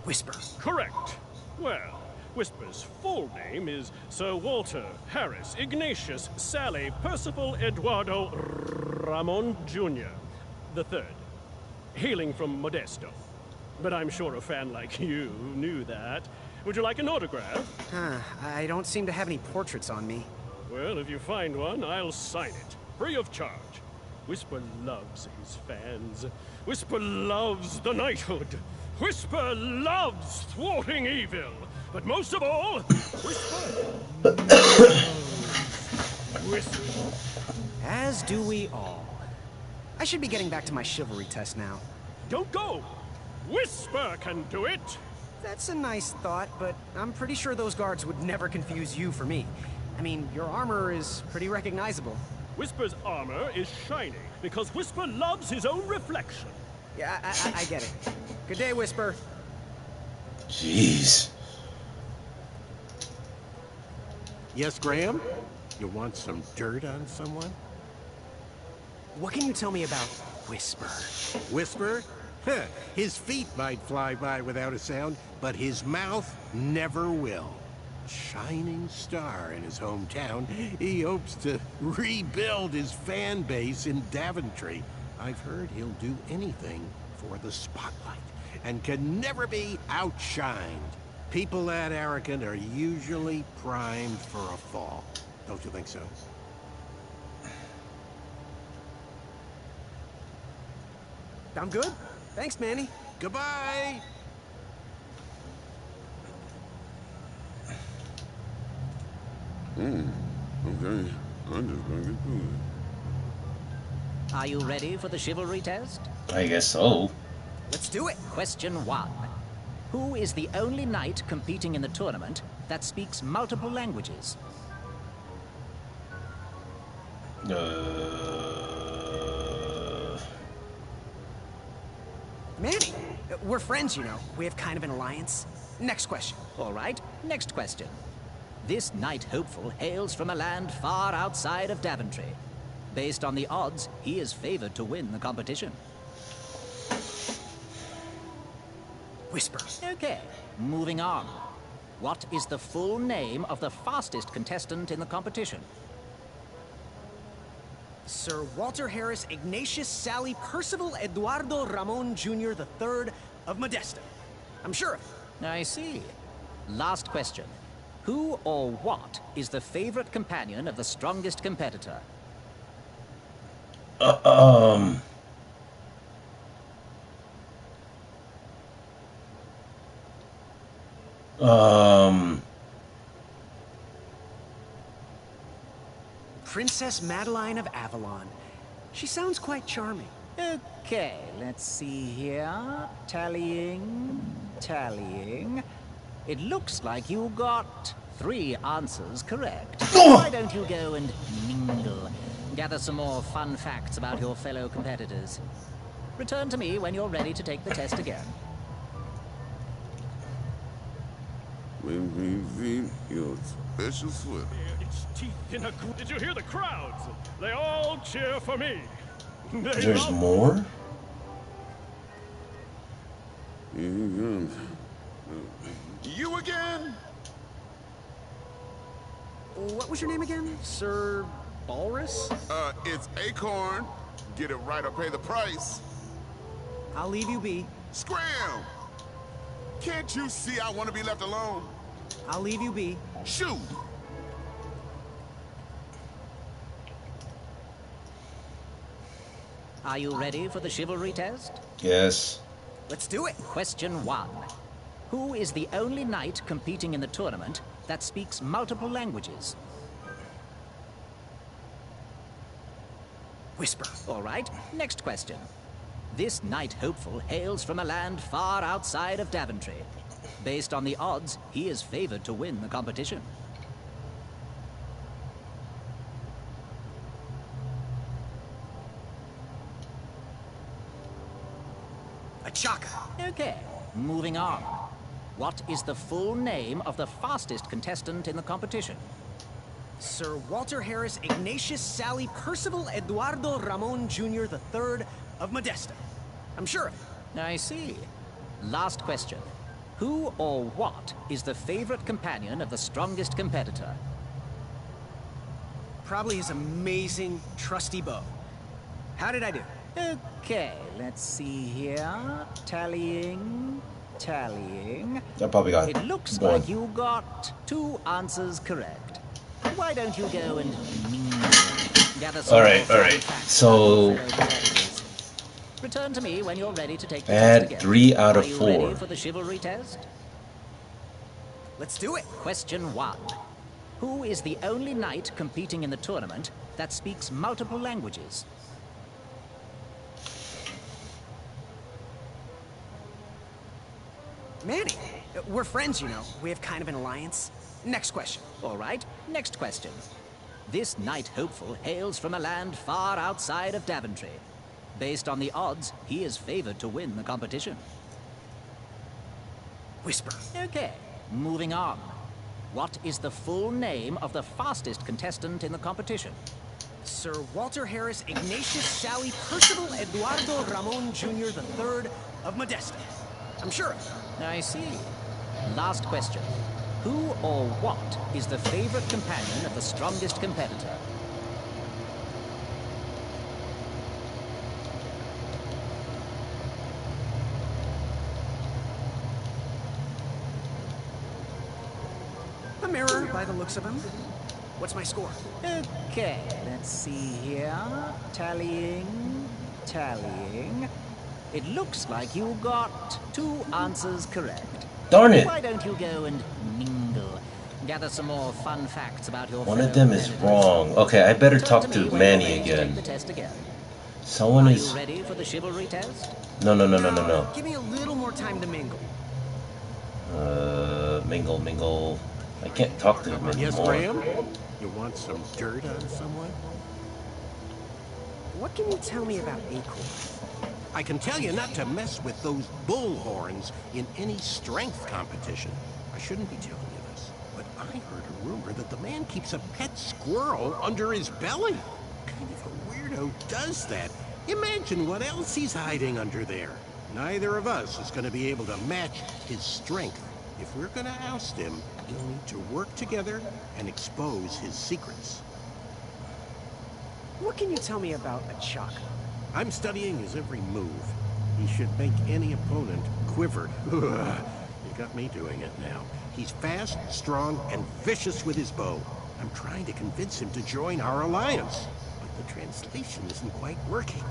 Whisper. Correct. Well, Whisper's full name is Sir Walter Harris Ignatius Sally Percival Eduardo Ramon Jr. the Third, hailing from Modesto. But I'm sure a fan like you knew that. Would you like an autograph? I don't seem to have any portraits on me. Well, if you find one, I'll sign it, free of charge. Whisper loves his fans. Whisper loves the knighthood. Whisper loves thwarting evil. But most of all, Whisper Whisper. As do we all. I should be getting back to my chivalry test now. Don't go! Whisper can do it! That's a nice thought, but I'm pretty sure those guards would never confuse you for me. I mean, your armor is pretty recognizable. Whisper's armor is shiny because Whisper loves his own reflection. Yeah, I get it. Good day, Whisper. Jeez. Yes, Graham? You want some dirt on someone? What can you tell me about Whisper? Whisper? Huh, his feet might fly by without a sound, but his mouth never will. Shining star in his hometown, he hopes to rebuild his fan base in Daventry. I've heard he'll do anything for the spotlight and can never be outshined. People that arrogant are usually primed for a fall. Don't you think so? I'm good. Thanks, Manny. Goodbye! Okay, I'm just gonna get through it. Are you ready for the chivalry test? I guess so. Let's do it. Question 1. Who is the only knight competing in the tournament that speaks multiple languages? Manny, We're friends, you know. We have kind of an alliance. Next question. All right, next question. This knight hopeful hails from a land far outside of Daventry. Based on the odds, he is favored to win the competition. Whisper. Okay, moving on. What is the full name of the fastest contestant in the competition? Sir Walter Harris Ignatius Sally Percival Eduardo Ramon Jr. III of Modesta. I'm sure of it. I see. Last question. Who or what is the favorite companion of the strongest competitor? Princess Madeline of Avalon. She sounds quite charming. Okay, let's see here. Tallying. It looks like you got 3 answers correct. Why don't you go and mingle? Gather some more fun facts about your fellow competitors. Return to me when you're ready to take the test again. When we meet your special slip. Its teeth in a Did you hear the crowds? They all cheer for me. There's more? You again? What was your name again? Sir Balrus? It's Acorn. Get it right or pay the price. I'll leave you be. Scram! Can't you see I want to be left alone? I'll leave you be. Shoot! Are you ready for the chivalry test? Yes. Let's do it. Question 1. Who is the only knight competing in the tournament that speaks multiple languages? Whisper. All right, next question. This knight hopeful hails from a land far outside of Daventry. Based on the odds, he is favored to win the competition. Achaka. Okay, moving on. What is the full name of the fastest contestant in the competition? Sir Walter Harris Ignatius Sally Percival Eduardo Ramon Jr. III of Modesta. I'm sure of it. I see. Last question. Who or what is the favorite companion of the strongest competitor? Probably his amazing, trusty bow. How did I do? Okay, let's see here. Tallying. I probably got It looks one. like you got 2 answers correct. Why don't you go and gather some All right. So return to me when you're ready to take the I test had again. 3 out of Are you 4. ready for the chivalry test? Let's do it. Question 1. Who is the only knight competing in the tournament that speaks multiple languages? Manny. We're friends, you know. We have kind of an alliance. Next question. All right, next question. This knight hopeful hails from a land far outside of Daventry. Based on the odds, he is favored to win the competition. Whisper. Okay, moving on. What is the full name of the fastest contestant in the competition? Sir Walter Harris Ignatius Sally Percival Eduardo Ramon Jr. III of Modesta. I'm sure of it. I see. Last question. Who or what is the favorite companion of the strongest competitor? The mirror, by the looks of him. What's my score? Okay, let's see here. Tallying. It looks like you got 2 answers correct. Darn it! Why don't you go and mingle? Gather some more fun facts about your One of them is wrong. Okay, I better talk to Manny again. Someone Are is... you ready for the chivalry test? No. Give me a little more time to mingle. Mingle. I can't talk to him anymore. Yes, Graham? You want some dirt on someone? What can you tell me about Acorn? I can tell you not to mess with those bullhorns in any strength competition. I shouldn't be telling you this, but I heard a rumor that the man keeps a pet squirrel under his belly. What kind of a weirdo does that? Imagine what else he's hiding under there. Neither of us is going to be able to match his strength. If we're going to oust him, we'll need to work together and expose his secrets. What can you tell me about Achaka? I'm studying his every move. He should make any opponent quiver. You got me doing it now. He's fast, strong, and vicious with his bow. I'm trying to convince him to join our alliance, but the translation isn't quite working.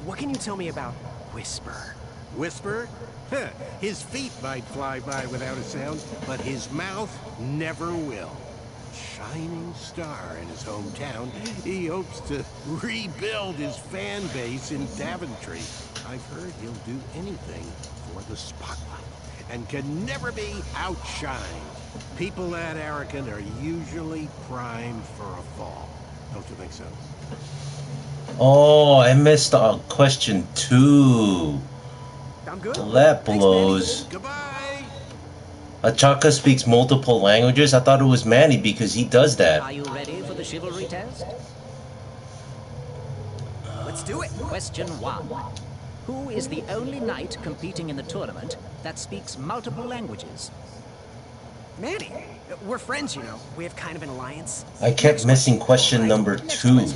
What can you tell me about Whisper? Whisper? His feet might fly by without a sound, but his mouth never will. Shining star in his hometown, he hopes to rebuild his fan base in Daventry. I've heard he'll do anything for the spotlight and can never be outshined. People that arrogant are usually primed for a fall. Don't you think so? Oh, I missed question 2. I'm good. That blows. Goodbye. Achaka speaks multiple languages? I thought it was Manny because he does that. Are you ready for the chivalry test? Let's do it. Question 1. Who is the only knight competing in the tournament that speaks multiple languages? Manny. We're friends, you know. We have kind of an alliance. I kept missing question number 2.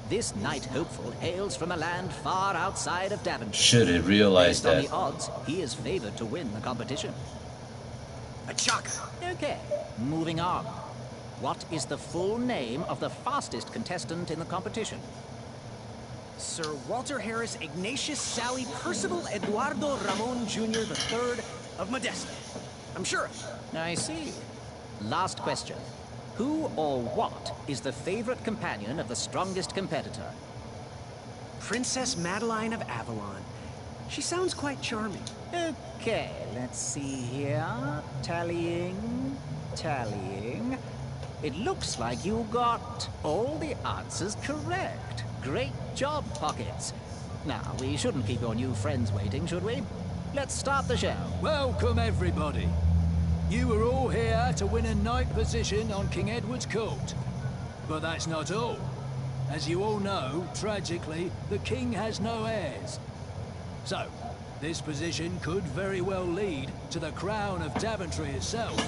This knight hopeful hails from a land far outside of Daventry. Should have realized Based on that. the odds, he is favored to win the competition. Achaka. Okay, moving on. What is the full name of the fastest contestant in the competition? Sir Walter Harris Ignatius Sally Percival Eduardo Ramon Jr. III of Modesta. I'm sure of it. I see. Last question. Who or what is the favorite companion of the strongest competitor? Princess Madeline of Avalon. She sounds quite charming. Okay, let's see here. Tallying. It looks like you got all the answers correct. Great job, Pockets. Now, we shouldn't keep your new friends waiting, should we? Let's start the show. Welcome, everybody. You are all here to win a knight position on King Edward's court. But that's not all. As you all know, tragically, the king has no heirs. So, this position could very well lead to the crown of Daventry itself.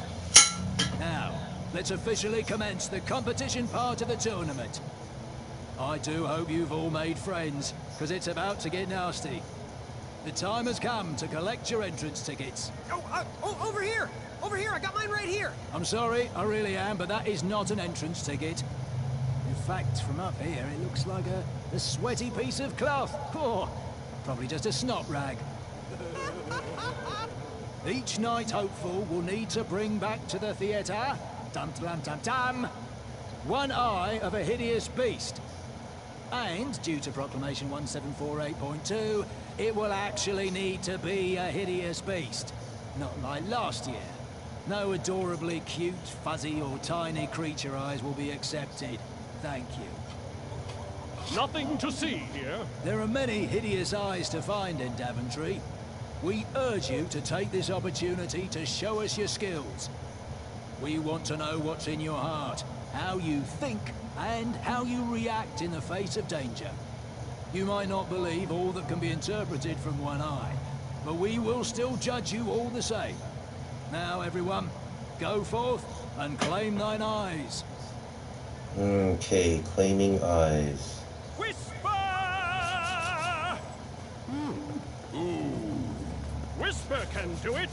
Now, let's officially commence the competition part of the tournament. I do hope you've all made friends, because it's about to get nasty. The time has come to collect your entrance tickets. Oh, over here! Over here, I got mine right here! I'm sorry, I really am, but that is not an entrance ticket. In fact, from up here, it looks like a sweaty piece of cloth. Oh, probably just a snot rag. Each knight hopeful will need to bring back to the theatre, dum-dum-dum-dum, one eye of a hideous beast. And, due to Proclamation 1748.2, it will actually need to be a hideous beast. Not like last year. No adorably cute, fuzzy or tiny creature eyes will be accepted. Thank you. Nothing to see here. There are many hideous eyes to find in Daventry. We urge you to take this opportunity to show us your skills. We want to know what's in your heart, how you think, and how you react in the face of danger. You might not believe all that can be interpreted from one eye, but we will still judge you all the same. Now, everyone, go forth and claim thine eyes. Okay, claiming eyes. Whisper! Whisper can do it.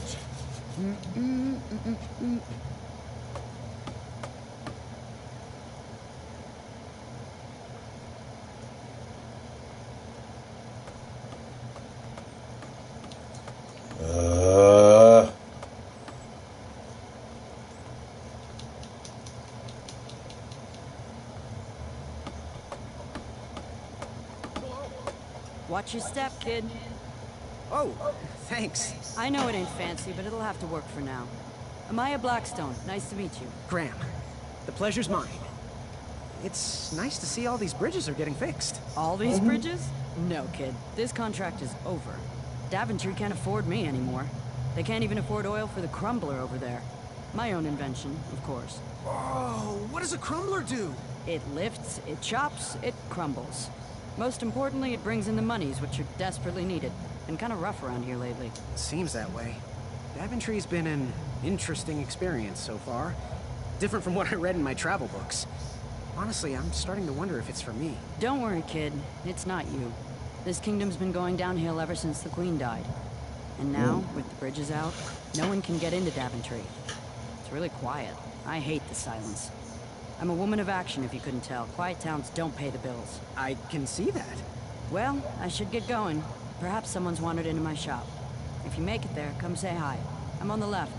Watch your step, kid. Oh, thanks. I know it ain't fancy, but it'll have to work for now. Amaya Blackstone, nice to meet you. Graham, the pleasure's mine. It's nice to see all these bridges are getting fixed. All these bridges? No, kid. This contract is over. Daventry can't afford me anymore. They can't even afford oil for the crumbler over there. My own invention, of course. Oh, what does a crumbler do? It lifts, it chops, it crumbles. Most importantly, it brings in the monies, which are desperately needed. Been kind of rough around here lately. Seems that way. Daventry's been an interesting experience so far. Different from what I read in my travel books. Honestly, I'm starting to wonder if it's for me. Don't worry, kid. It's not you. This kingdom's been going downhill ever since the Queen died. And now, with the bridges out, no one can get into Daventry. It's really quiet. I hate the silence. I'm a woman of action, if you couldn't tell. Quiet towns don't pay the bills. I can see that. Well, I should get going. Perhaps someone's wandered into my shop. If you make it there, come say hi. I'm on the left.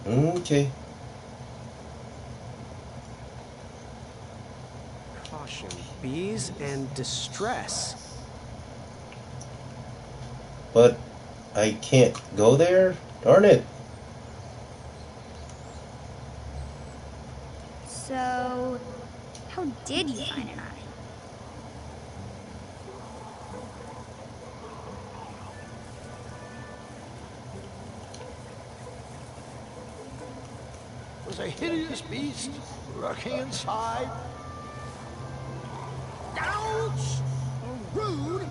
Okay. Caution. Bees and distress. But I can't go there? Darn it. So, how did you find an eye? Was a hideous beast lurking inside. Ouch! Rude!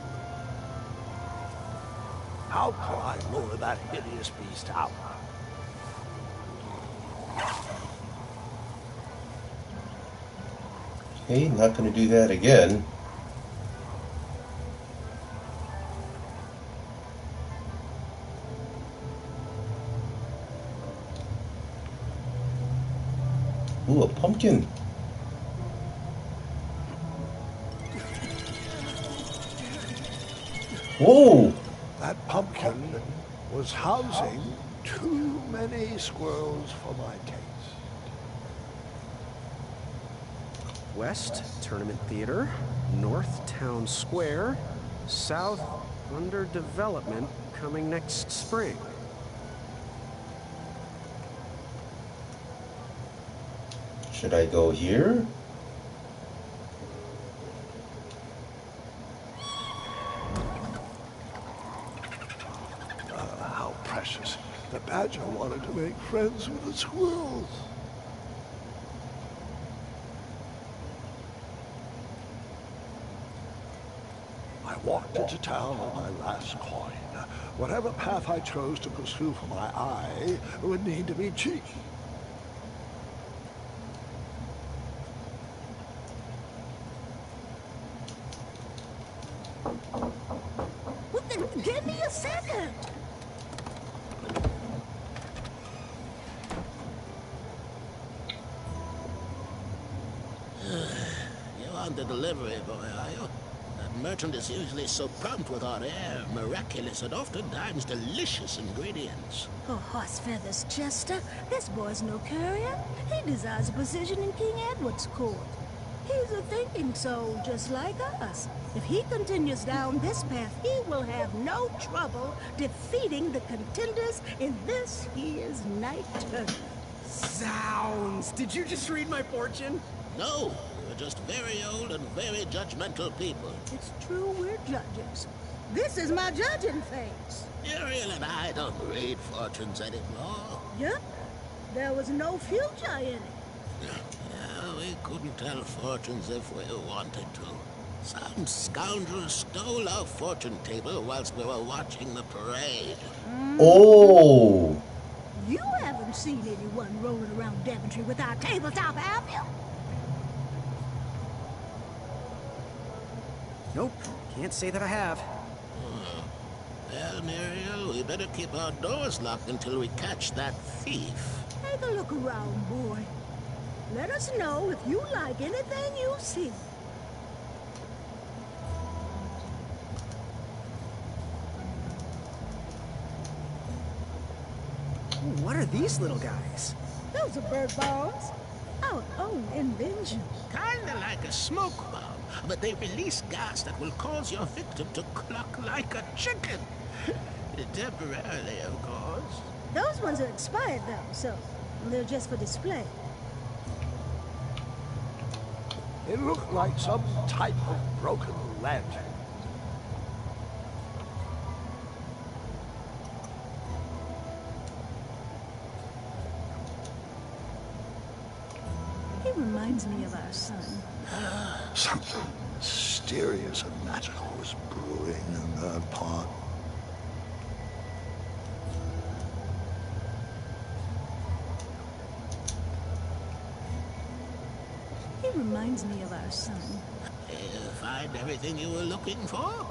How can I lure that hideous beast out? Okay, not gonna do that again. Ooh, a pumpkin. Whoa! That pumpkin was housing too many squirrels for my taste. West, Tournament Theater. North, Town Square. South, under development, coming next spring. Should I go here? How precious. The badger wanted to make friends with the squirrels. I walked into town on my last coin. Whatever path I chose to pursue for my eye would need to be cheeky. Give me a second. You aren't the delivery boy, are you? That merchant is usually so prompt with our air, miraculous, and oftentimes delicious ingredients. Oh, horse feathers, Chester. This boy's no courier. He desires a position in King Edward's court. He's a thinking soul just like us. If he continues down this path, he will have no trouble defeating the contenders in this year's night tournament. Zounds! Did you just read my fortune? No, we're just very old and very judgmental people. It's true we're judges. This is my judging phase. Ariel and I don't read fortunes anymore. Yep. There was no future in it. Yeah, we couldn't tell fortunes if we wanted to. Some scoundrel stole our fortune table whilst we were watching the parade. Oh! You haven't seen anyone rolling around Daventry without tabletop, have you? Nope. Can't say that I have. Well, Muriel, we better keep our doors locked until we catch that thief. Take a look around, boy. Let us know if you like anything you see. What are these little guys? Those are bird bombs. Our own invention. Kinda like a smoke bomb, but they release gas that will cause your victim to cluck like a chicken. Temporarily, of course. Those ones are expired, though, so they're just for display. It looked like some type of broken lantern. He reminds me of our son. Something mysterious and magical was brewing in that pot. He reminds me of our son. Find everything you were looking for?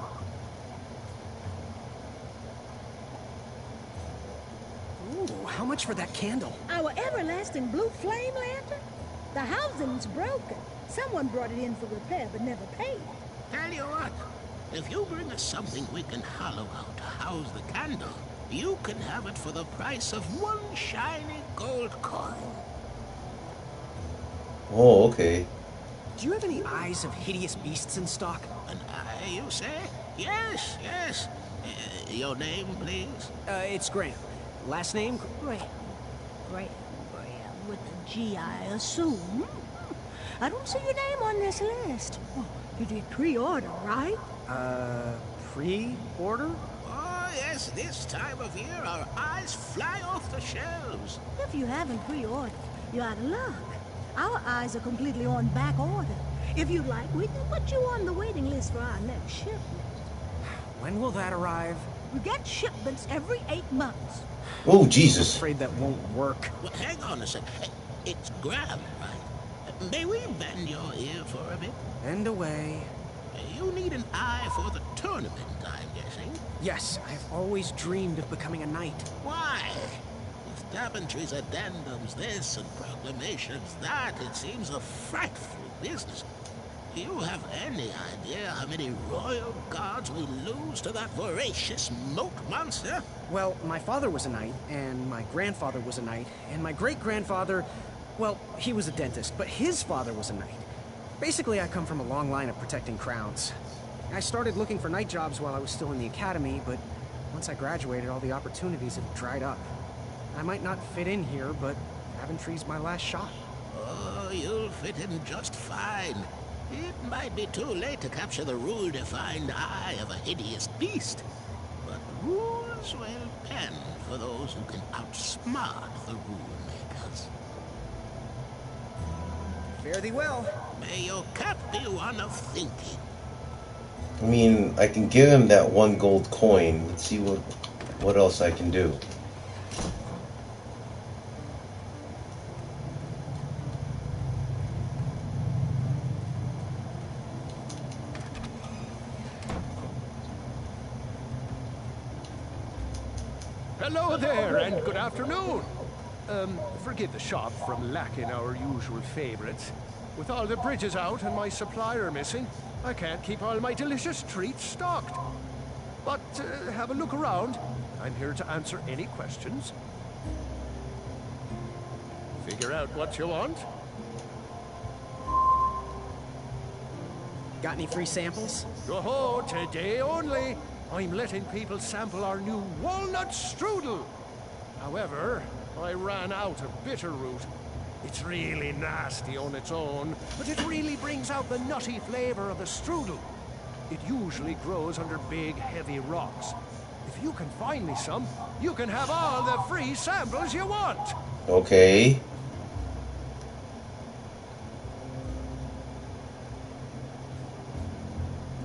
Ooh, how much for that candle? Our everlasting blue flame lantern? The housing's broken. Someone brought it in for repair but never paid. Tell you what, if you bring us something we can hollow out to house the candle, you can have it for the price of one shiny gold coin. Oh, okay. Do you have any eyes of hideous beasts in stock? An eye, you say? Yes, yes. Your name, please? It's Graham. Last name? Graham. Graham. With a G, I assume. I don't see your name on this list. Oh, you did pre-order, right? Pre-order? Oh, yes, this time of year our eyes fly off the shelves. If you haven't pre-ordered, you're out of luck. Our eyes are completely on back order. If you'd like, we can put you on the waiting list for our next shipment. When will that arrive? We get shipments every 8 months. Oh, Jesus. I'm afraid that won't work. Well, hang on a sec. It's Graham, right? May we bend your ear for a bit? Bend away. You need an eye for the tournament, I'm guessing. Yes, I've always dreamed of becoming a knight. Why? With Daventry's addendums this and proclamations that, it seems a frightful business. Do you have any idea how many royal guards we lose to that voracious moat monster? Well, my father was a knight, and my grandfather was a knight, and my great-grandfather, well, he was a dentist, but his father was a knight. Basically, I come from a long line of protecting crowns. I started looking for knight jobs while I was still in the academy, but once I graduated, all the opportunities have dried up. I might not fit in here, but Daventry's my last shot. Oh, you'll fit in just fine. It might be too late to capture the rule-defined eye of a hideous beast, but rules will bend for those who can outsmart the rule-makers. Fare thee well. May your cap be one of thinking. I mean, I can give him that 1 gold coin. Let's see what else I can do. Hello there, and good afternoon. Forgive the shop from lacking our usual favorites. With all the bridges out and my supplier missing, I can't keep all my delicious treats stocked. But have a look around. I'm here to answer any questions. Figure out what you want. Got any free samples? Oh, today only. I'm letting people sample our new walnut strudel. However, I ran out of bitterroot. It's really nasty on its own, but it really brings out the nutty flavor of the strudel. It usually grows under big, heavy rocks. If you can find me some, you can have all the free samples you want. Okay.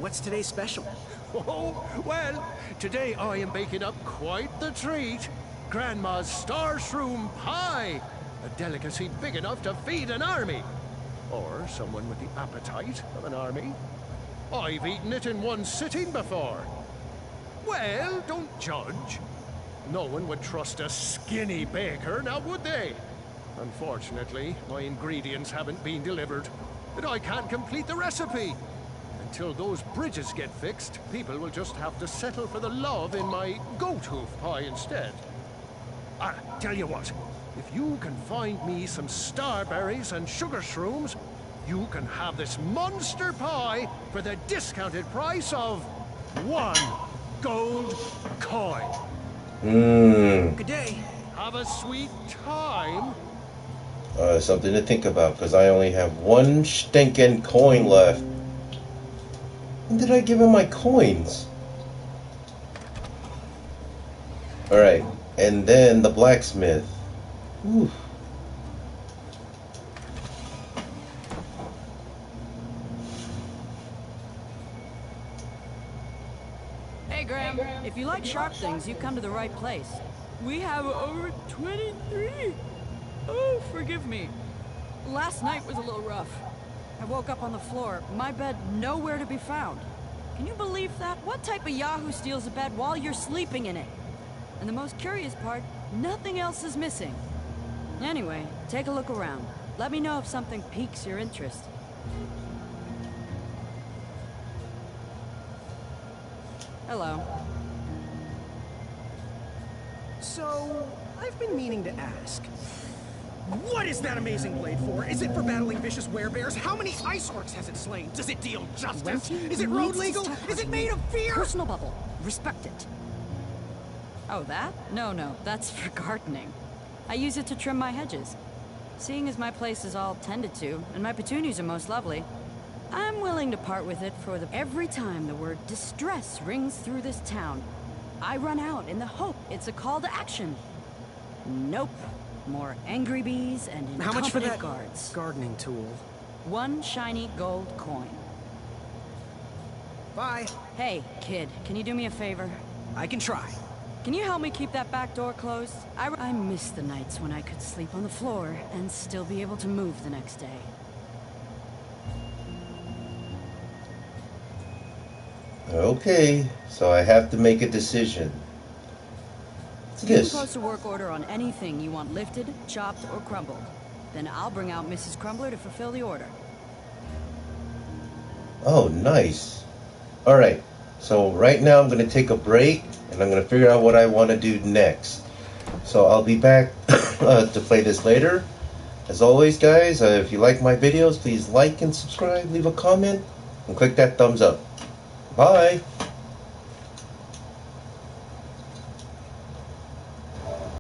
What's today's special? Oh, well, today I am baking up quite the treat. Grandma's star shroom pie. A delicacy big enough to feed an army. Or someone with the appetite of an army. I've eaten it in one sitting before. Well, don't judge. No one would trust a skinny baker, now would they? Unfortunately, my ingredients haven't been delivered, and I can't complete the recipe. Until those bridges get fixed, people will just have to settle for the love in my goat hoof pie instead. Tell you what, if you can find me some starberries and sugar shrooms, you can have this monster pie for the discounted price of 1 gold coin. Mmm. Good day. Have a sweet time. Something to think about, because I only have one stinking coin left. When did I give him my coins? Alright, and then the blacksmith. Oof. Hey, Graham, if you like sharp things, you come to the right place. We have over 23. Oh, forgive me. Last night was a little rough. I woke up on the floor, my bed nowhere to be found. Can you believe that? What type of yahoo steals a bed while you're sleeping in it? And the most curious part, nothing else is missing. Anyway, take a look around. Let me know if something piques your interest. Hello. So, I've been meaning to ask. What is that amazing blade for? Is it for battling vicious werebears? How many ice orcs has it slain? Does it deal justice? Is it road legal? Is it made of fear? Personal bubble. Respect it. Oh, that? No, that's for gardening. I use it to trim my hedges. Seeing as my place is all tended to, and my petunias are most lovely, I'm willing to part with it for the... Every time the word distress rings through this town, I run out in the hope it's a call to action. Nope. More angry bees and incompetent How much for that guards. Gardening tool? 1 shiny gold coin. Bye. Hey, kid, can you do me a favor? I can try. Can you help me keep that back door closed? I miss the nights when I could sleep on the floor and still be able to move the next day. Okay, so I have to make a decision. What's You this? can post a work order on anything you want lifted, chopped, or crumbled. Then I'll bring out Mrs. Crumbler to fulfill the order. Oh, nice. Alright, so right now I'm going to take a break, and I'm going to figure out what I want to do next. So I'll be back to play this later. As always, guys, if you like my videos, please like and subscribe, leave a comment, and click that thumbs up. Bye!